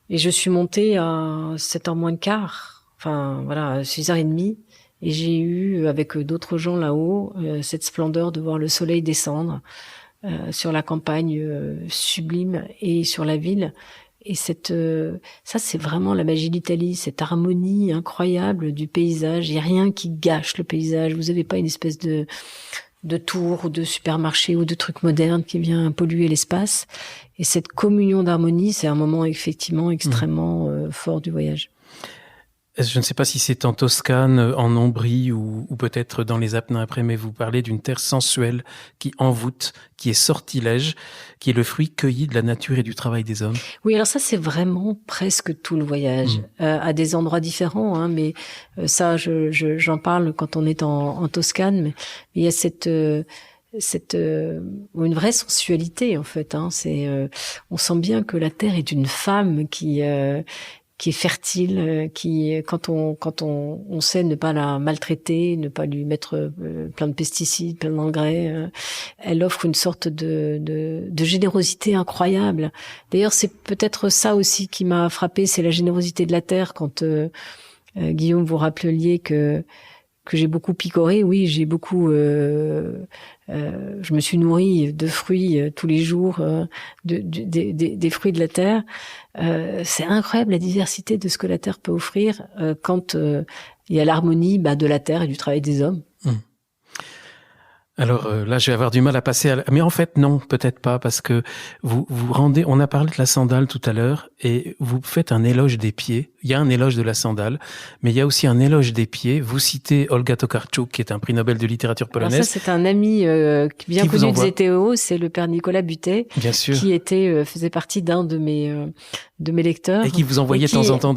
et je suis montée à 7h moins le quart, enfin voilà, 6h30, et j'ai eu, avec d'autres gens là-haut, cette splendeur de voir le soleil descendre sur la campagne sublime et sur la ville. Et ça, c'est vraiment la magie d'Italie, cette harmonie incroyable du paysage. Il n'y a rien qui gâche le paysage. Vous n'avez pas une espèce de tour ou de supermarché ou de truc moderne qui vient polluer l'espace. Et cette communion d'harmonie, c'est un moment effectivement extrêmement fort du voyage. Je ne sais pas si c'est en Toscane, en Ombrie ou peut-être dans les Apennins après, mais vous parlez d'une terre sensuelle qui envoûte, qui est sortilège, qui est le fruit cueilli de la nature et du travail des hommes. Oui, alors ça, c'est vraiment presque tout le voyage, à des endroits différents, hein, mais ça, j'en parle quand on est en Toscane, mais il y a cette une vraie sensualité en fait, hein. On sent bien que la terre est une femme qui est fertile, qui quand on sait ne pas la maltraiter, ne pas lui mettre plein de pesticides, plein d'engrais, elle offre une sorte de générosité incroyable. D'ailleurs, c'est peut-être ça aussi qui m'a frappée, c'est la générosité de la terre. Quand Guillaume, vous rappeliez que j'ai beaucoup picoré, oui, j'ai beaucoup. Je me suis nourrie de fruits tous les jours, des fruits de la terre. C'est incroyable la diversité de ce que la terre peut offrir quand il y a l'harmonie de la terre et du travail des hommes. Alors là, je vais avoir du mal à passer mais en fait, non, peut-être pas, parce que vous rendez... On a parlé de la sandale tout à l'heure, et vous faites un éloge des pieds. Il y a un éloge de la sandale, mais il y a aussi un éloge des pieds. Vous citez Olga Tokarczuk, qui est un prix Nobel de littérature polonaise. Alors ça, c'est un ami bien connu de ZTO, c'est le père Nicolas Butet, bien sûr, qui faisait partie d'un de mes lecteurs. Et qui vous envoyait de temps en temps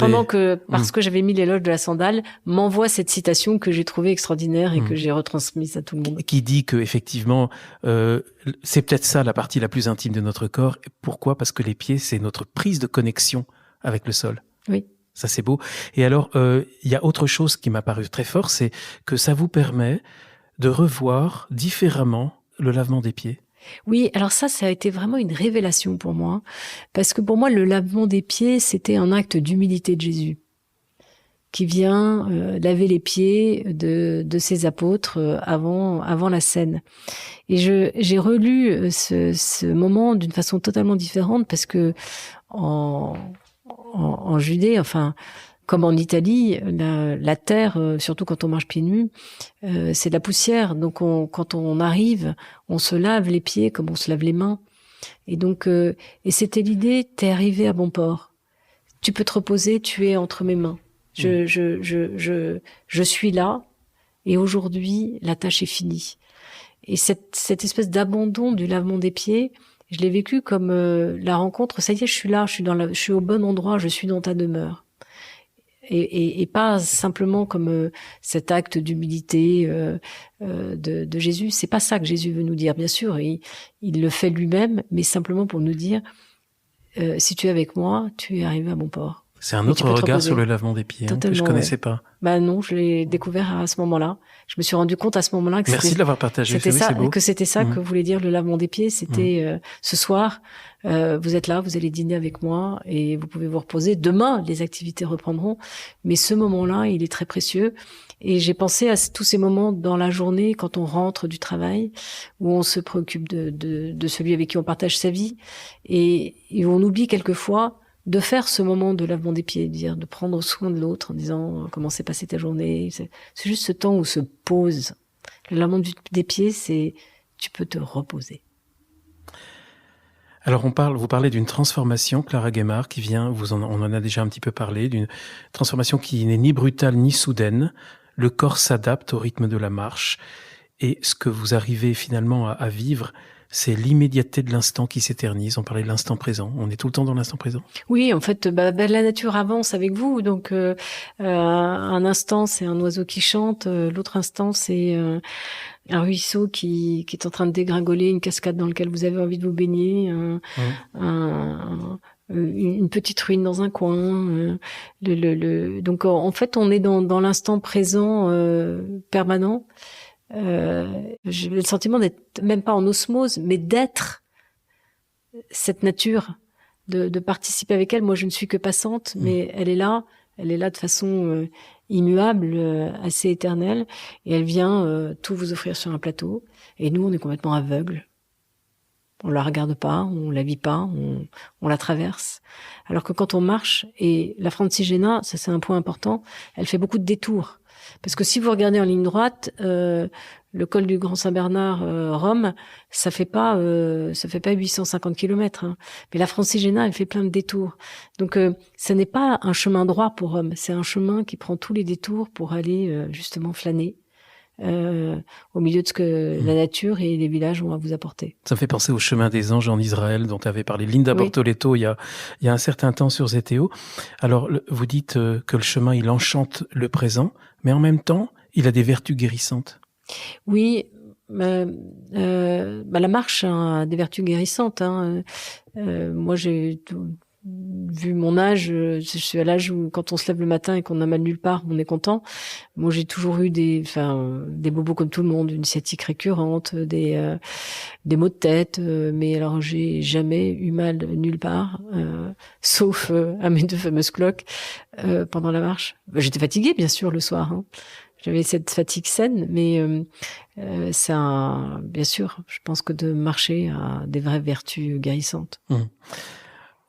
parce que j'avais mis l'éloge de la sandale, m'envoie cette citation que j'ai trouvée extraordinaire et que j'ai retransmise à tout le monde. Qui dit que effectivement, c'est peut-être ça la partie la plus intime de notre corps. Pourquoi ? Parce que les pieds, c'est notre prise de connexion avec le sol. Oui. Ça, c'est beau. Et alors, il y a autre chose qui m'a paru très fort, c'est que ça vous permet de revoir différemment le lavement des pieds. Oui, alors ça a été vraiment une révélation pour moi, parce que pour moi, le lavement des pieds, c'était un acte d'humilité de Jésus, qui vient laver les pieds de ses apôtres avant la scène. Et j'ai relu ce moment d'une façon totalement différente, parce que en Judée, enfin, comme en Italie, la terre, surtout quand on marche pieds nus, c'est de la poussière. Donc, quand on arrive, on se lave les pieds comme on se lave les mains. Et donc, et c'était l'idée, t'es arrivé à bon port. Tu peux te reposer, tu es entre mes mains. Je suis là, et aujourd'hui, la tâche est finie. Et cette espèce d'abandon du lavement des pieds, je l'ai vécu comme la rencontre. Ça y est, je suis là, je suis au bon endroit, je suis dans ta demeure. Et pas simplement comme cet acte d'humilité de Jésus. C'est pas ça que Jésus veut nous dire, bien sûr. Il le fait lui-même, mais simplement pour nous dire si tu es avec moi, tu es arrivé à bon port. C'est un autre regard sur le lavement des pieds que je connaissais pas. Non, je l'ai découvert à ce moment-là. Je me suis rendu compte à ce moment-là que merci de l'avoir partagé. C'était ça que voulait dire le lavement des pieds. C'était ce soir, vous êtes là, vous allez dîner avec moi et vous pouvez vous reposer. Demain, les activités reprendront, mais ce moment-là, il est très précieux. Et j'ai pensé à tous ces moments dans la journée quand on rentre du travail, où on se préoccupe de celui avec qui on partage sa vie, et où on oublie quelquefois de faire ce moment de lavement des pieds, de prendre soin de l'autre en disant comment s'est passée ta journée. C'est juste ce temps où se pose. Le lavement des pieds, c'est tu peux te reposer. Alors vous parlez d'une transformation, Clara Guémard, qui vient, on en a déjà un petit peu parlé, d'une transformation qui n'est ni brutale ni soudaine. Le corps s'adapte au rythme de la marche. Et ce que vous arrivez finalement à vivre, c'est l'immédiateté de l'instant qui s'éternise. On parlait de l'instant présent. On est tout le temps dans l'instant présent. Oui, en fait, la nature avance avec vous. Donc, un instant, c'est un oiseau qui chante. L'autre instant, c'est un ruisseau qui est en train de dégringoler, une cascade dans laquelle vous avez envie de vous baigner, une petite ruine dans un coin. Donc, en fait, on est dans l'instant présent permanent. J'ai le sentiment d'être même pas en osmose, mais d'être cette nature, de participer avec elle. Moi, je ne suis que passante, mais elle est là de façon immuable, assez éternelle, et elle vient tout vous offrir sur un plateau. Et nous, on est complètement aveugles. On la regarde pas, on la vit pas, on la traverse. Alors que quand on marche, et la Francigena, ça c'est un point important, elle fait beaucoup de détours. Parce que si vous regardez en ligne droite, le col du Grand Saint-Bernard, Rome, ça fait pas 850 kilomètres. Hein. Mais la Francigena, elle fait plein de détours. Donc, ça n'est pas un chemin droit pour Rome. C'est un chemin qui prend tous les détours pour aller justement flâner au milieu de ce que la nature et les villages ont à vous apporter. Ça me fait penser au chemin des anges en Israël dont avait parlé Linda Bortoletto il y a un certain temps sur ZTO. Alors, vous dites que le chemin, il enchante le présent, mais en même temps, il a des vertus guérissantes. Oui, la marche a des vertus guérissantes. Hein. Moi, j'ai vu mon âge, je suis à l'âge où quand on se lève le matin et qu'on a mal nulle part, on est content. Moi, j'ai toujours eu des bobos comme tout le monde, une sciatique récurrente, des maux de tête, mais alors j'ai jamais eu mal nulle part, sauf à mes 2 fameuses cloques pendant la marche. J'étais fatiguée, bien sûr, le soir. Hein. J'avais cette fatigue saine, mais bien sûr, je pense que de marcher a des vraies vertus guérissantes.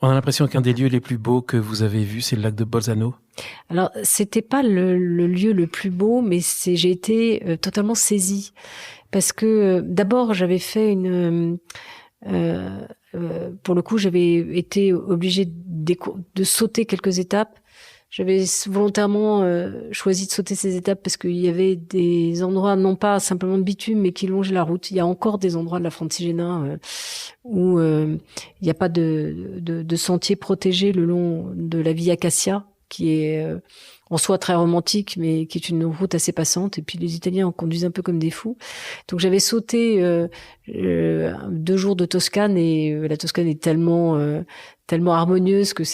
On a l'impression qu'un des lieux les plus beaux que vous avez vus, c'est le lac de Bolzano. Alors, c'était pas le lieu le plus beau, mais j'ai été totalement saisie. Parce que, d'abord, j'avais fait pour le coup, j'avais été obligée de sauter quelques étapes. J'avais volontairement choisi de sauter ces étapes parce qu'il y avait des endroits, non pas simplement de bitume, mais qui longeaient la route. Il y a encore des endroits de la Francigena où il n'y a pas de sentier protégé le long de la Via Cassia, qui est en soi très romantique, mais qui est une route assez passante. Et puis les Italiens en conduisent un peu comme des fous. Donc j'avais sauté 2 jours de Toscane, et la Toscane est tellement harmonieuse que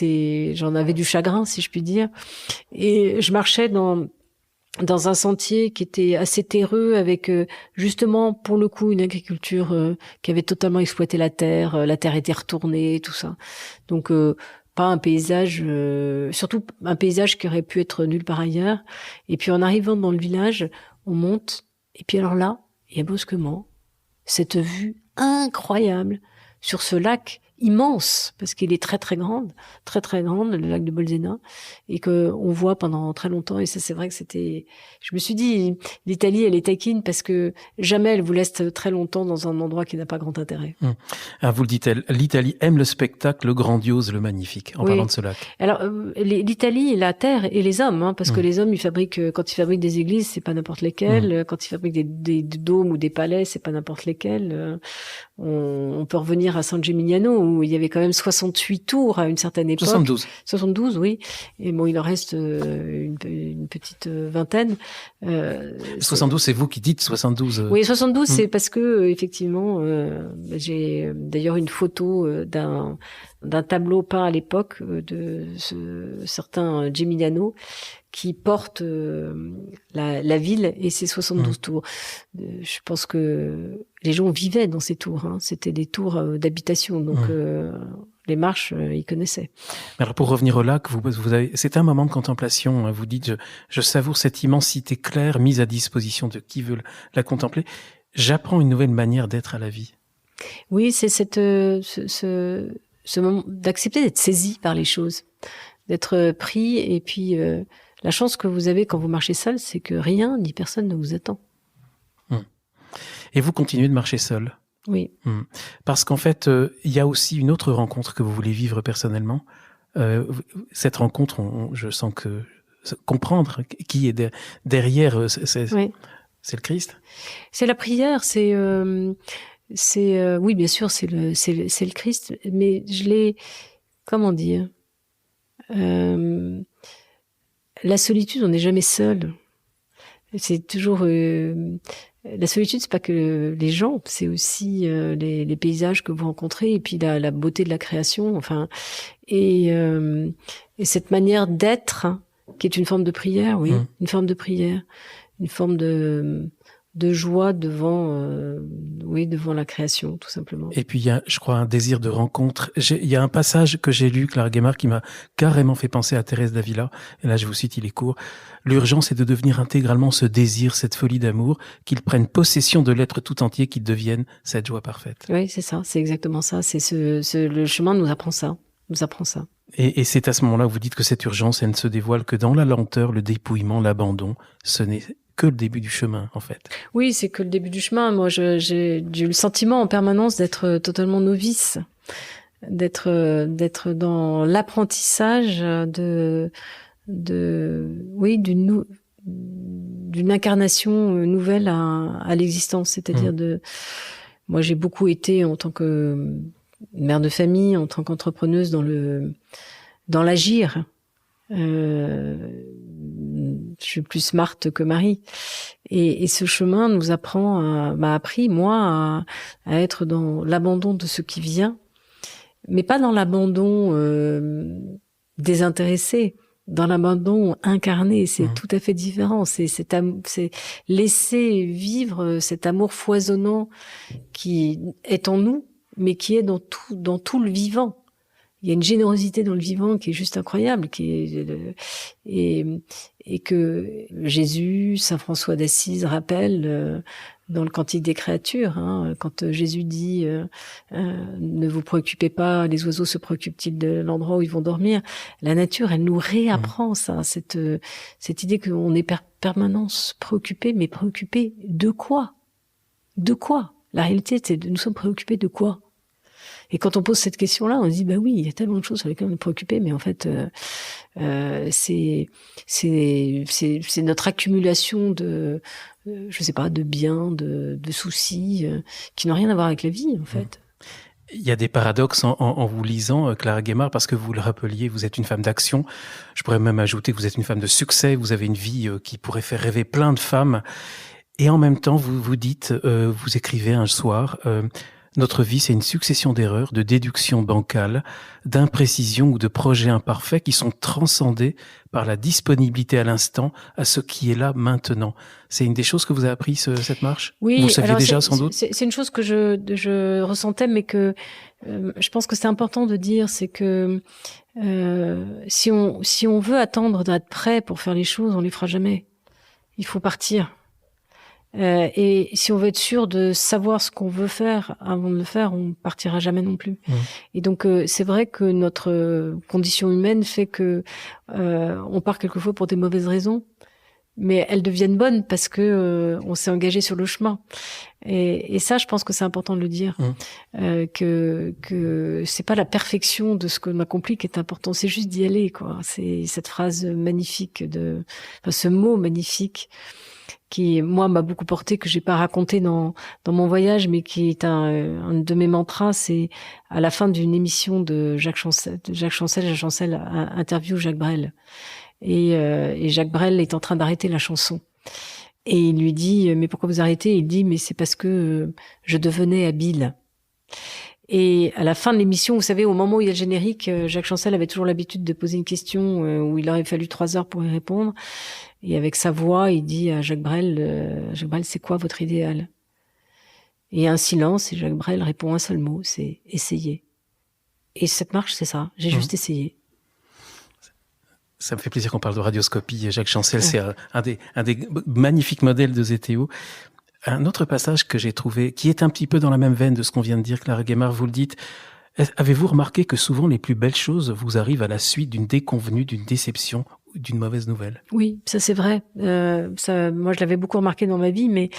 j'en avais du chagrin, si je puis dire. Et je marchais dans un sentier qui était assez terreux, avec justement pour le coup une agriculture qui avait totalement exploité la terre était retournée, tout ça. Donc pas un paysage, surtout un paysage qui aurait pu être nulle part ailleurs. Et puis en arrivant dans le village, on monte, et puis alors là, il y a brusquement cette vue incroyable sur ce lac immense, parce qu'il est très très grande, le lac de Bolsena, et que on voit pendant très longtemps. Et ça, c'est vrai que je me suis dit, l'Italie, elle est taquine, parce que jamais elle vous laisse très longtemps dans un endroit qui n'a pas grand intérêt. Ah, vous le dites, l'Italie aime le spectacle, le grandiose, le magnifique, en parlant de ce lac. Alors, l'Italie, la terre et les hommes, hein, parce que les hommes, quand ils fabriquent des églises, c'est pas n'importe lesquelles. Quand ils fabriquent des dômes ou des palais, c'est pas n'importe lesquels. On peut revenir à San Gimignano, où il y avait quand même 68 tours à une certaine époque. 72, oui. Et bon, il en reste une petite vingtaine. 72, c'est vous qui dites 72. Oui, 72, c'est parce que effectivement, j'ai d'ailleurs une photo d'un tableau peint à l'époque de certain Gimignano qui porte la ville et ses 72 tours. Je pense que les gens vivaient dans ces tours. Hein. C'était des tours d'habitation, donc les marches, ils connaissaient. Alors pour revenir au lac, c'est un moment de contemplation. Hein. Vous dites, je savoure cette immensité claire mise à disposition de qui veut la contempler. J'apprends une nouvelle manière d'être à la vie. Oui, c'est ce moment d'accepter d'être saisi par les choses, d'être pris, et puis la chance que vous avez quand vous marchez seul, c'est que rien ni personne ne vous attend. Et vous continuez de marcher seul. Oui. Parce qu'en fait, il y a aussi une autre rencontre que vous voulez vivre personnellement. Cette rencontre, je sens que comprendre qui est derrière, c'est le Christ. C'est la prière, oui, bien sûr, c'est le Christ, mais comment dire, la solitude, on n'est jamais seul. C'est toujours la solitude, c'est pas que les gens, c'est aussi les paysages que vous rencontrez, et puis la beauté de la création, enfin, et cette manière d'être qui est une forme de prière, oui, une forme de prière, une forme de de joie devant la création, tout simplement. Et puis il y a, je crois, un désir de rencontre. Il y a un passage que j'ai lu, Clara Guémard, qui m'a carrément fait penser à Thérèse d'Avila. Et là, je vous cite, il est court. L'urgence est de devenir intégralement ce désir, cette folie d'amour, qu'ils prennent possession de l'être tout entier, qu'ils deviennent cette joie parfaite. Oui, c'est ça, c'est exactement ça. Le chemin nous apprend ça. Et c'est à ce moment-là où vous dites que cette urgence, elle ne se dévoile que dans la lenteur, le dépouillement, l'abandon. Ce n'est que le début du chemin, en fait. Oui, c'est que le début du chemin. Moi, j'ai eu le sentiment en permanence d'être totalement novice, d'être dans l'apprentissage d'une incarnation nouvelle à l'existence. C'est-à-dire moi, j'ai beaucoup été en tant que mère de famille, en tant qu'entrepreneuse dans l'agir. Je suis plus Smart que Marie. Et ce chemin m'a appris, moi, à être dans l'abandon de ce qui vient, mais pas dans l'abandon désintéressé, dans l'abandon incarné. C'est tout à fait différent. C'est laisser vivre cet amour foisonnant qui est en nous, mais qui est dans tout le vivant. Il y a une générosité dans le vivant qui est juste incroyable, et que Jésus, Saint François d'Assise rappelle dans le Cantique des créatures, quand Jésus dit ne vous préoccupez pas, les oiseaux se préoccupent-ils de l'endroit où ils vont dormir. La nature, elle nous réapprend ça, cette idée qu'on est permanence préoccupé, mais préoccupé de quoi? De quoi? La réalité, c'est nous sommes préoccupés de quoi? Et quand on pose cette question-là, on se dit bah oui, il y a tellement de choses sur lesquelles on est préoccupé, mais en fait, c'est notre accumulation de, je sais pas, de biens, de soucis, qui n'ont rien à voir avec la vie, en fait. Il y a des paradoxes en vous lisant, Clara Guémard, parce que vous le rappeliez, vous êtes une femme d'action. Je pourrais même ajouter que vous êtes une femme de succès. Vous avez une vie qui pourrait faire rêver plein de femmes. Et en même temps, vous dites, vous écrivez un soir. Notre vie, c'est une succession d'erreurs, de déductions bancales, d'imprécisions ou de projets imparfaits qui sont transcendés par la disponibilité à l'instant à ce qui est là maintenant. C'est une des choses que vous avez appris, cette marche? Oui. Vous le saviez déjà, sans doute? C'est une chose que je ressentais, mais que je pense que c'est important de dire, c'est que si on veut attendre d'être prêt pour faire les choses, on les fera jamais. Il faut partir. Et si on veut être sûr de savoir ce qu'on veut faire avant de le faire, on partira jamais non plus. Et donc c'est vrai que notre condition humaine fait que on part quelquefois pour des mauvaises raisons, mais elles deviennent bonnes parce que on s'est engagé sur le chemin. Et ça, je pense que c'est important de le dire, que c'est pas la perfection de ce qu'on accomplit qui est important, c'est juste d'y aller, quoi. C'est cette phrase magnifique ce mot magnifique qui, moi, m'a beaucoup porté, que j'ai pas raconté dans mon voyage, mais qui est un de mes mantras. C'est à la fin d'une émission de Jacques Chancel, interview Jacques Brel. Et Jacques Brel est en train d'arrêter la chanson. Et il lui dit, mais pourquoi vous arrêtez? Il dit, mais c'est parce que je devenais habile. Et à la fin de l'émission, vous savez, au moment où il y a le générique, Jacques Chancel avait toujours l'habitude de poser une question où il aurait fallu 3 heures pour y répondre. Et avec sa voix, il dit à Jacques Brel, c'est quoi votre idéal? Et il y a un silence, et Jacques Brel répond un seul mot, c'est essayer. Et cette marche, c'est ça, j'ai juste essayé. Ça me fait plaisir qu'on parle de radioscopie. Jacques Chancel, c'est un des magnifiques modèles de ZTO. Un autre passage que j'ai trouvé, qui est un petit peu dans la même veine de ce qu'on vient de dire, Clara Guémard, vous le dites. Avez-vous remarqué que souvent les plus belles choses vous arrivent à la suite d'une déconvenue, d'une déception ou d'une mauvaise nouvelle? Oui, ça c'est vrai. Moi je l'avais beaucoup remarqué dans ma vie, mais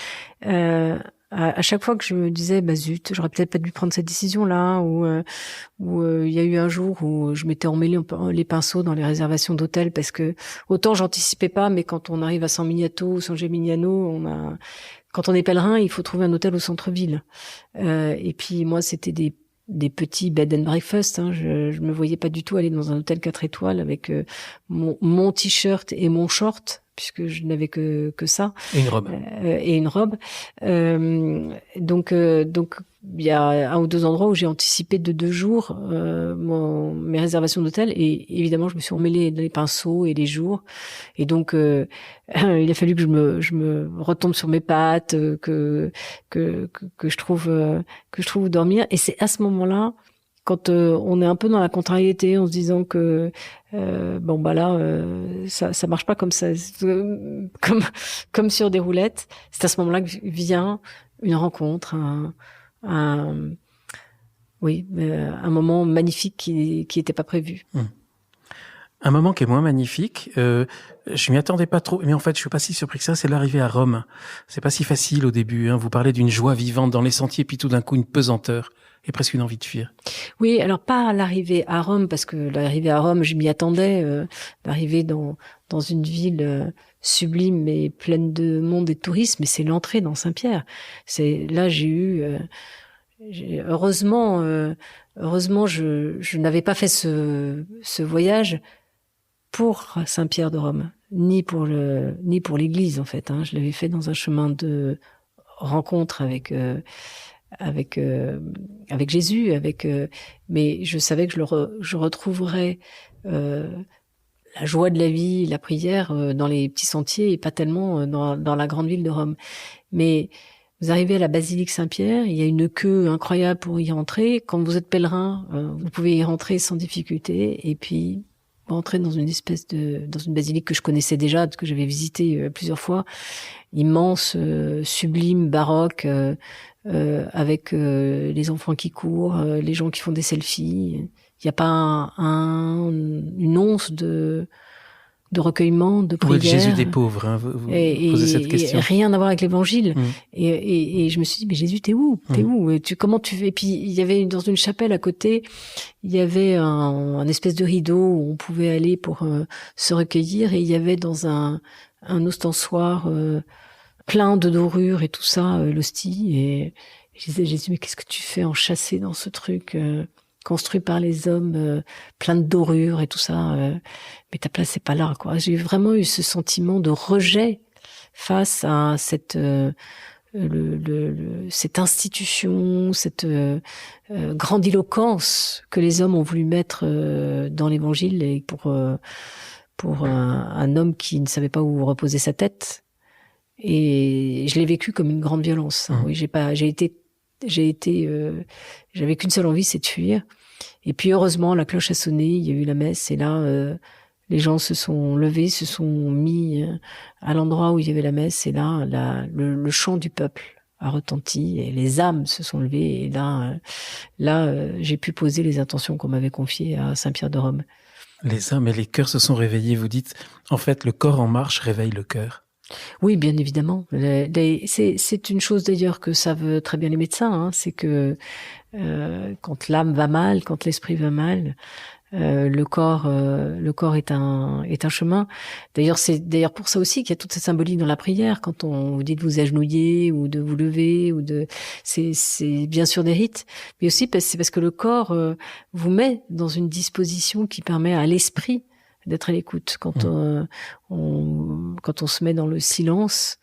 à chaque fois que je me disais zut, j'aurais peut-être pas dû prendre cette décision-là, ou il y a eu un jour où je m'étais emmêlé les pinceaux dans les réservations d'hôtels, parce que autant j'anticipais pas, mais quand on arrive à San Miniato ou San Gimignano, quand on est pèlerin, il faut trouver un hôtel au centre-ville. Et puis moi, c'était des petits bed and breakfast. Je me voyais pas du tout aller dans un hôtel 4 étoiles avec mon t-shirt et mon short, puisque je n'avais que ça. Et une robe. Et une robe. Donc il y a 1 ou 2 endroits où j'ai anticipé de 2 jours mes réservations d'hôtel, et évidemment je me suis emmêlée les pinceaux et les jours, et donc il a fallu que je me retombe sur mes pattes, que je trouve où dormir. Et c'est à ce moment-là, quand on est un peu dans la contrariété, en se disant que ça marche pas comme ça, comme sur des roulettes, c'est à ce moment-là que vient une rencontre, un moment magnifique qui était pas prévu. Un moment qui est moins magnifique, je m'y attendais pas trop, mais en fait je suis pas si surpris que ça, c'est l'arrivée à Rome. C'est pas si facile au début, hein. Vous parlez d'une joie vivante dans les sentiers, puis tout d'un coup une pesanteur et presque une envie de fuir. Oui, alors pas l'arrivée à Rome, parce que l'arrivée à Rome, je m'y attendais, d'arriver dans une ville sublime et pleine de monde et de tourisme, mais c'est l'entrée dans Saint-Pierre. Là j'ai eu heureusement je n'avais pas fait ce voyage pour Saint-Pierre de Rome, ni pour l'église en fait, hein. Je l'avais fait dans un chemin de rencontre avec Jésus, mais je savais que je retrouverais la joie de la vie, la prière dans les petits sentiers, et pas tellement dans la grande ville de Rome. Mais vous arrivez à la basilique Saint-Pierre, il y a une queue incroyable pour y rentrer. Quand vous êtes pèlerin, vous pouvez y rentrer sans difficulté, et puis entrer dans une basilique que je connaissais déjà, que j'avais visitée plusieurs fois, immense, sublime, baroque, avec les enfants qui courent, les gens qui font des selfies. Il n'y a pas une once de recueillement, de prière. Oui, Jésus des pauvres, hein, vous posez cette question. Et rien à voir avec l'évangile. Et je me suis dit, mais Jésus, t'es où? T'es où? Et comment tu fais? Et puis, il y avait dans une chapelle à côté, il y avait un espèce de rideau où on pouvait aller pour se recueillir, et il y avait dans un ostensoir plein de dorures et tout ça, l'hostie. Et je disais, Jésus, mais qu'est-ce que tu fais enchâssé dans ce truc construit par les hommes, plein de dorures et tout ça, mais ta place c'est pas là, quoi. J'ai vraiment eu ce sentiment de rejet face à cette institution, cette grandiloquence que les hommes ont voulu mettre dans l'évangile, et pour un homme qui ne savait pas où reposer sa tête. Et je l'ai vécu comme une grande violence. Oui, j'avais qu'une seule envie, c'est de fuir. Et puis heureusement, la cloche a sonné, il y a eu la messe, et là, les gens se sont levés, se sont mis à l'endroit où il y avait la messe, et là, le chant du peuple a retenti, et les âmes se sont levées, et là, j'ai pu poser les intentions qu'on m'avait confiées à Saint-Pierre de Rome. Les âmes et les cœurs se sont réveillés, vous dites, en fait, le corps en marche réveille le cœur. Oui, bien évidemment. C'est une chose d'ailleurs que savent très bien les médecins, hein, c'est que quand l'âme va mal, quand l'esprit va mal, le corps est un chemin. D'ailleurs, c'est pour ça aussi qu'il y a toute cette symbolique dans la prière. Quand on vous dit de vous agenouiller ou de vous lever c'est bien sûr des rites, mais aussi c'est parce que le corps vous met dans une disposition qui permet à l'esprit d'être à l'écoute. Quand on se met dans le silence,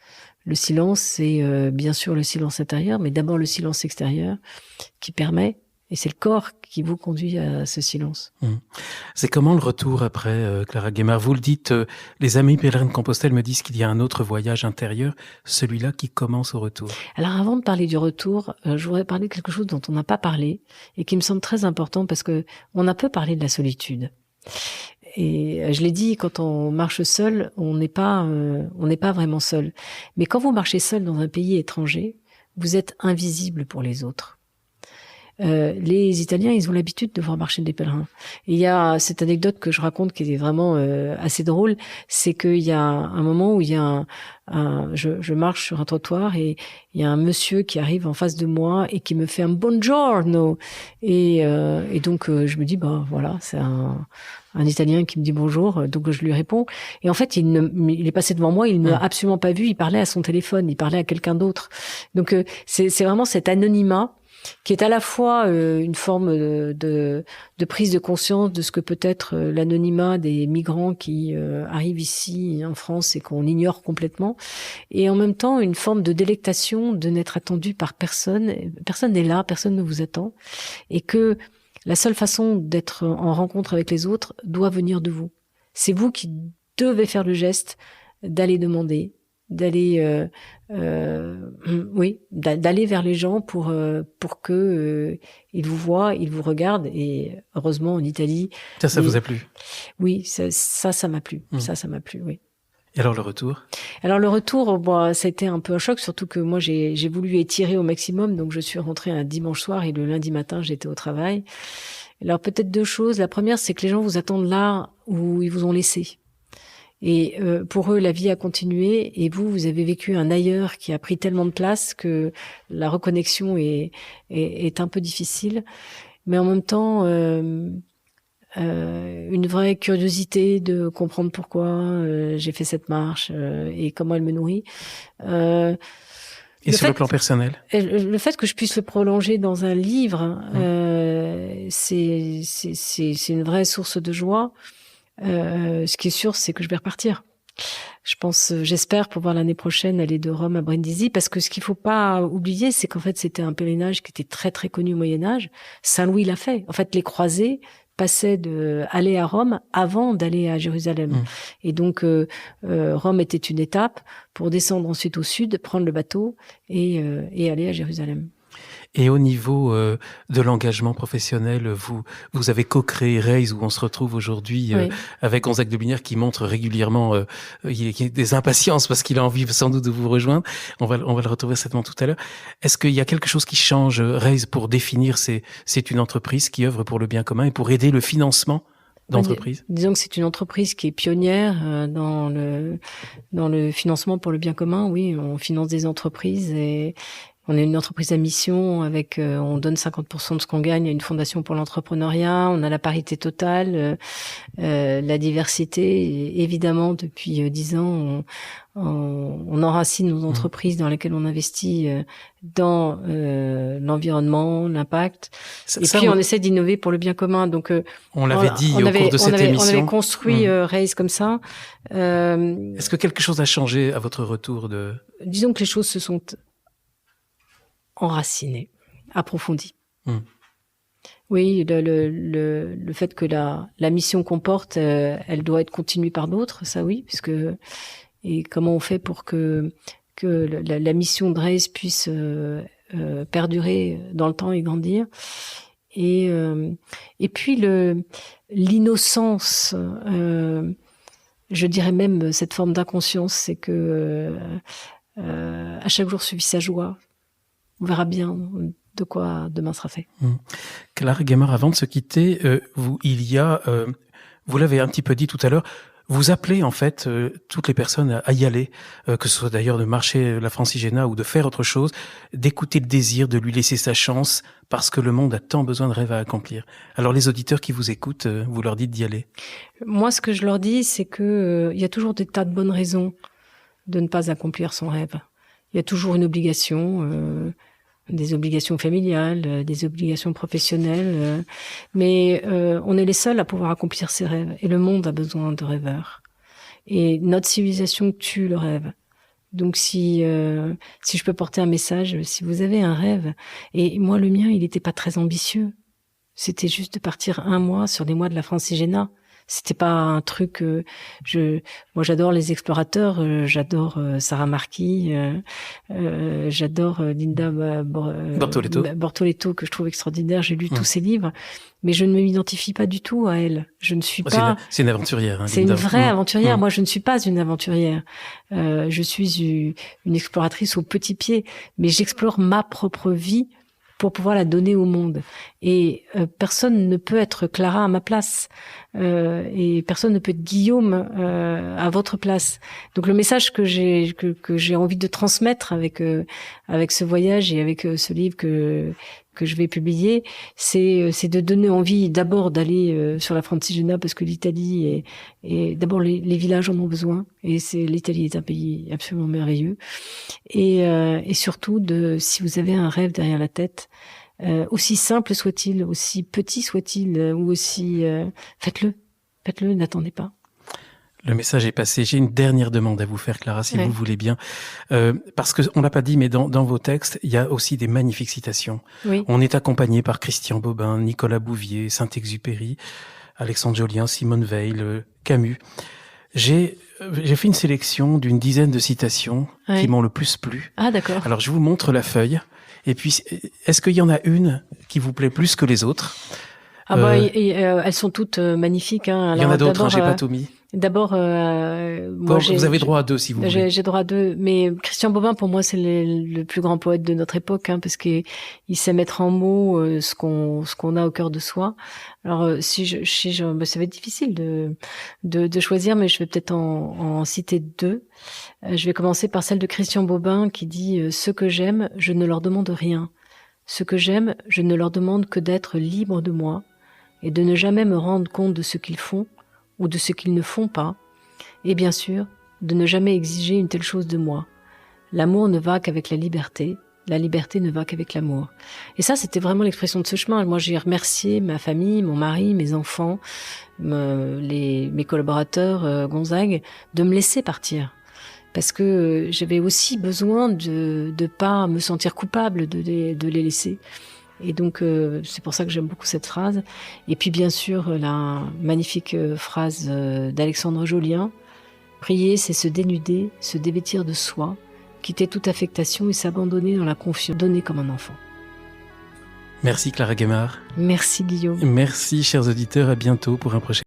c'est bien sûr le silence intérieur, mais d'abord le silence extérieur qui permet, et c'est le corps qui vous conduit à ce silence. C'est comment le retour après, Clara Guémard? Vous le dites, les amis pèlerins de Compostelle me disent qu'il y a un autre voyage intérieur, celui-là qui commence au retour. Alors avant de parler du retour, je voudrais parler de quelque chose dont on n'a pas parlé et qui me semble très important, parce que on a peu parlé de la solitude. Et je l'ai dit, quand on marche seul, on n'est pas vraiment seul. Mais quand vous marchez seul dans un pays étranger, vous êtes invisible pour les autres. Les Italiens, ils ont l'habitude de voir marcher des pèlerins. Et il y a cette anecdote que je raconte qui est vraiment assez drôle, c'est qu'il y a un moment où il y a je marche sur un trottoir et il y a un monsieur qui arrive en face de moi et qui me fait un buongiorno. Et donc je me dis, voilà, c'est un Italien qui me dit bonjour, donc je lui réponds. Et en fait, il est passé devant moi, il ne m'a absolument pas vu, il parlait à son téléphone, il parlait à quelqu'un d'autre. Donc c'est vraiment cet anonymat qui est à la fois une forme de prise de conscience de ce que peut être l'anonymat des migrants qui arrivent ici en France et qu'on ignore complètement, et en même temps une forme de délectation de n'être attendu par personne. Personne n'est là, personne ne vous attend, et que la seule façon d'être en rencontre avec les autres doit venir de vous. C'est vous qui devez faire le geste d'aller demander, d'aller d'aller vers les gens pour que ils vous voient, ils vous regardent. Et heureusement en Italie, ça vous a plu? Oui, ça m'a plu. Ça m'a plu, oui. Et alors le retour? Alors le retour, bon, ça a été un peu un choc, surtout que moi j'ai voulu étirer au maximum, donc je suis rentrée un dimanche soir et le lundi matin j'étais au travail. Alors peut-être deux choses. La première, c'est que les gens vous attendent là où ils vous ont laissé. Et pour eux, la vie a continué, et vous avez vécu un ailleurs qui a pris tellement de place que la reconnexion est un peu difficile. Mais en même temps, une vraie curiosité de comprendre pourquoi j'ai fait cette marche et comment elle me nourrit. Et sur le plan personnel? Le fait que je puisse le prolonger dans un livre, c'est une vraie source de joie. Ce qui est sûr, c'est que je vais repartir. J'espère pouvoir l'année prochaine aller de Rome à Brindisi, parce que ce qu'il faut pas oublier, c'est qu'en fait, c'était un pèlerinage qui était très très connu au Moyen-Âge. Saint-Louis l'a fait. En fait, les croisés passaient aller à Rome avant d'aller à Jérusalem. Et donc, Rome était une étape pour descendre ensuite au sud, prendre le bateau et aller à Jérusalem. Et au niveau de l'engagement professionnel, vous avez co-créé Raise, où on se retrouve aujourd'hui avec Gonzague de Blinière, qui montre régulièrement il y a des impatiences parce qu'il a envie sans doute de vous rejoindre. On va le retrouver certainement tout à l'heure. Est-ce qu'il y a quelque chose qui change, Raise, pour définir c'est une entreprise qui œuvre pour le bien commun et pour aider le financement d'entreprises? Disons que c'est une entreprise qui est pionnière dans le financement pour le bien commun. Oui, on finance des entreprises et on est une entreprise à mission avec, on donne 50% de ce qu'on gagne à une fondation pour l'entrepreneuriat. On a la parité totale, la diversité. Et évidemment, depuis 10 ans, on enracine nos entreprises dans lesquelles on investit dans l'environnement, l'impact. Puis on essaie d'innover pour le bien commun. Donc, on l'avait dit au cours de cette émission. On avait construit Raise comme ça. Est-ce que quelque chose a changé à votre retour de... Disons que les choses se sont enraciné, approfondi. Oui, le fait que la mission qu'on porte, elle doit être continuée par d'autres, ça oui, puisque et comment on fait pour que la mission de Raise puisse perdurer dans le temps et grandir. Et puis l'innocence, je dirais même cette forme d'inconscience, c'est que à chaque jour suffit sa joie. On verra bien de quoi demain sera fait. Clara Guémard, avant de se quitter, vous l'avez un petit peu dit tout à l'heure, vous appelez en fait toutes les personnes à y aller, que ce soit d'ailleurs de marcher la Francigena ou de faire autre chose, d'écouter le désir, de lui laisser sa chance, parce que le monde a tant besoin de rêves à accomplir. Alors les auditeurs qui vous écoutent, vous leur dites d'y aller? Moi, ce que je leur dis, c'est que il y a toujours des tas de bonnes raisons de ne pas accomplir son rêve. Il y a toujours une obligation, des obligations familiales, des obligations professionnelles, mais on est les seuls à pouvoir accomplir ses rêves. Et le monde a besoin de rêveurs. Et notre civilisation tue le rêve. Donc si je peux porter un message, si vous avez un rêve, et moi le mien, il n'était pas très ambitieux. C'était juste de partir 1 mois sur les mois de la Francigena. C'était pas un truc. Moi, j'adore les explorateurs. J'adore Sarah Marquis. J'adore Linda Bortoletto, que je trouve extraordinaire. J'ai lu tous ses livres, mais je ne m'identifie pas du tout à elle. Je ne suis pas. C'est une aventurière. C'est une vraie aventurière. Moi, je ne suis pas une aventurière. Je suis une exploratrice au petit pied, mais j'explore ma propre vie pour pouvoir la donner au monde. Et personne ne peut être Clara à ma place. Et personne ne peut être Guillaume à votre place. Donc le message que j'ai envie de transmettre avec ce voyage et avec ce livre que je vais publier, c'est de donner envie d'abord d'aller sur la Francigena, parce que l'Italie et d'abord les villages en ont besoin, et l'Italie est un pays absolument merveilleux, et surtout si vous avez un rêve derrière la tête, aussi simple soit-il, aussi petit soit-il, ou aussi... faites-le, n'attendez pas. Le message est passé. J'ai une dernière demande à vous faire, Clara, si vous voulez bien. Parce qu'on l'a pas dit, mais dans vos textes, il y a aussi des magnifiques citations. Oui. On est accompagné par Christian Bobin, Nicolas Bouvier, Saint-Exupéry, Alexandre Jolien, Simone Veil, Camus. J'ai fait une sélection d'une dizaine de citations qui m'ont le plus plu. Ah, d'accord. Alors, je vous montre la feuille. Et puis, est-ce qu'il y en a une qui vous plaît plus que les autres? Elles sont toutes magnifiques. Hein. Il y en a d'autres, j'ai pas tout mis. D'abord, moi, vous avez droit à 2 si vous voulez. J'ai droit à 2, mais Christian Bobin, pour moi, c'est le plus grand poète de notre époque, hein, parce qu'il sait mettre en mots ce qu'on a au cœur de soi. Alors, ça va être difficile de choisir, mais je vais peut-être en citer 2. Je vais commencer par celle de Christian Bobin qui dit ce que j'aime, je ne leur demande rien. Ce que j'aime, je ne leur demande que d'être libre de moi et de ne jamais me rendre compte de ce qu'ils font ou de ce qu'ils ne font pas, et bien sûr, de ne jamais exiger une telle chose de moi. L'amour ne va qu'avec la liberté ne va qu'avec l'amour. Et ça, c'était vraiment l'expression de ce chemin. Moi, j'ai remercié ma famille, mon mari, mes enfants, mes collaborateurs, Gonzague, de me laisser partir. Parce que j'avais aussi besoin de pas me sentir coupable de les laisser. Et donc, c'est pour ça que j'aime beaucoup cette phrase. Et puis, bien sûr, la magnifique phrase d'Alexandre Jolien. Prier, c'est se dénuder, se dévêtir de soi, quitter toute affectation et s'abandonner dans la confiance, donner comme un enfant. Merci Clara Guémard. Merci Guillaume. Merci chers auditeurs, à bientôt pour un prochain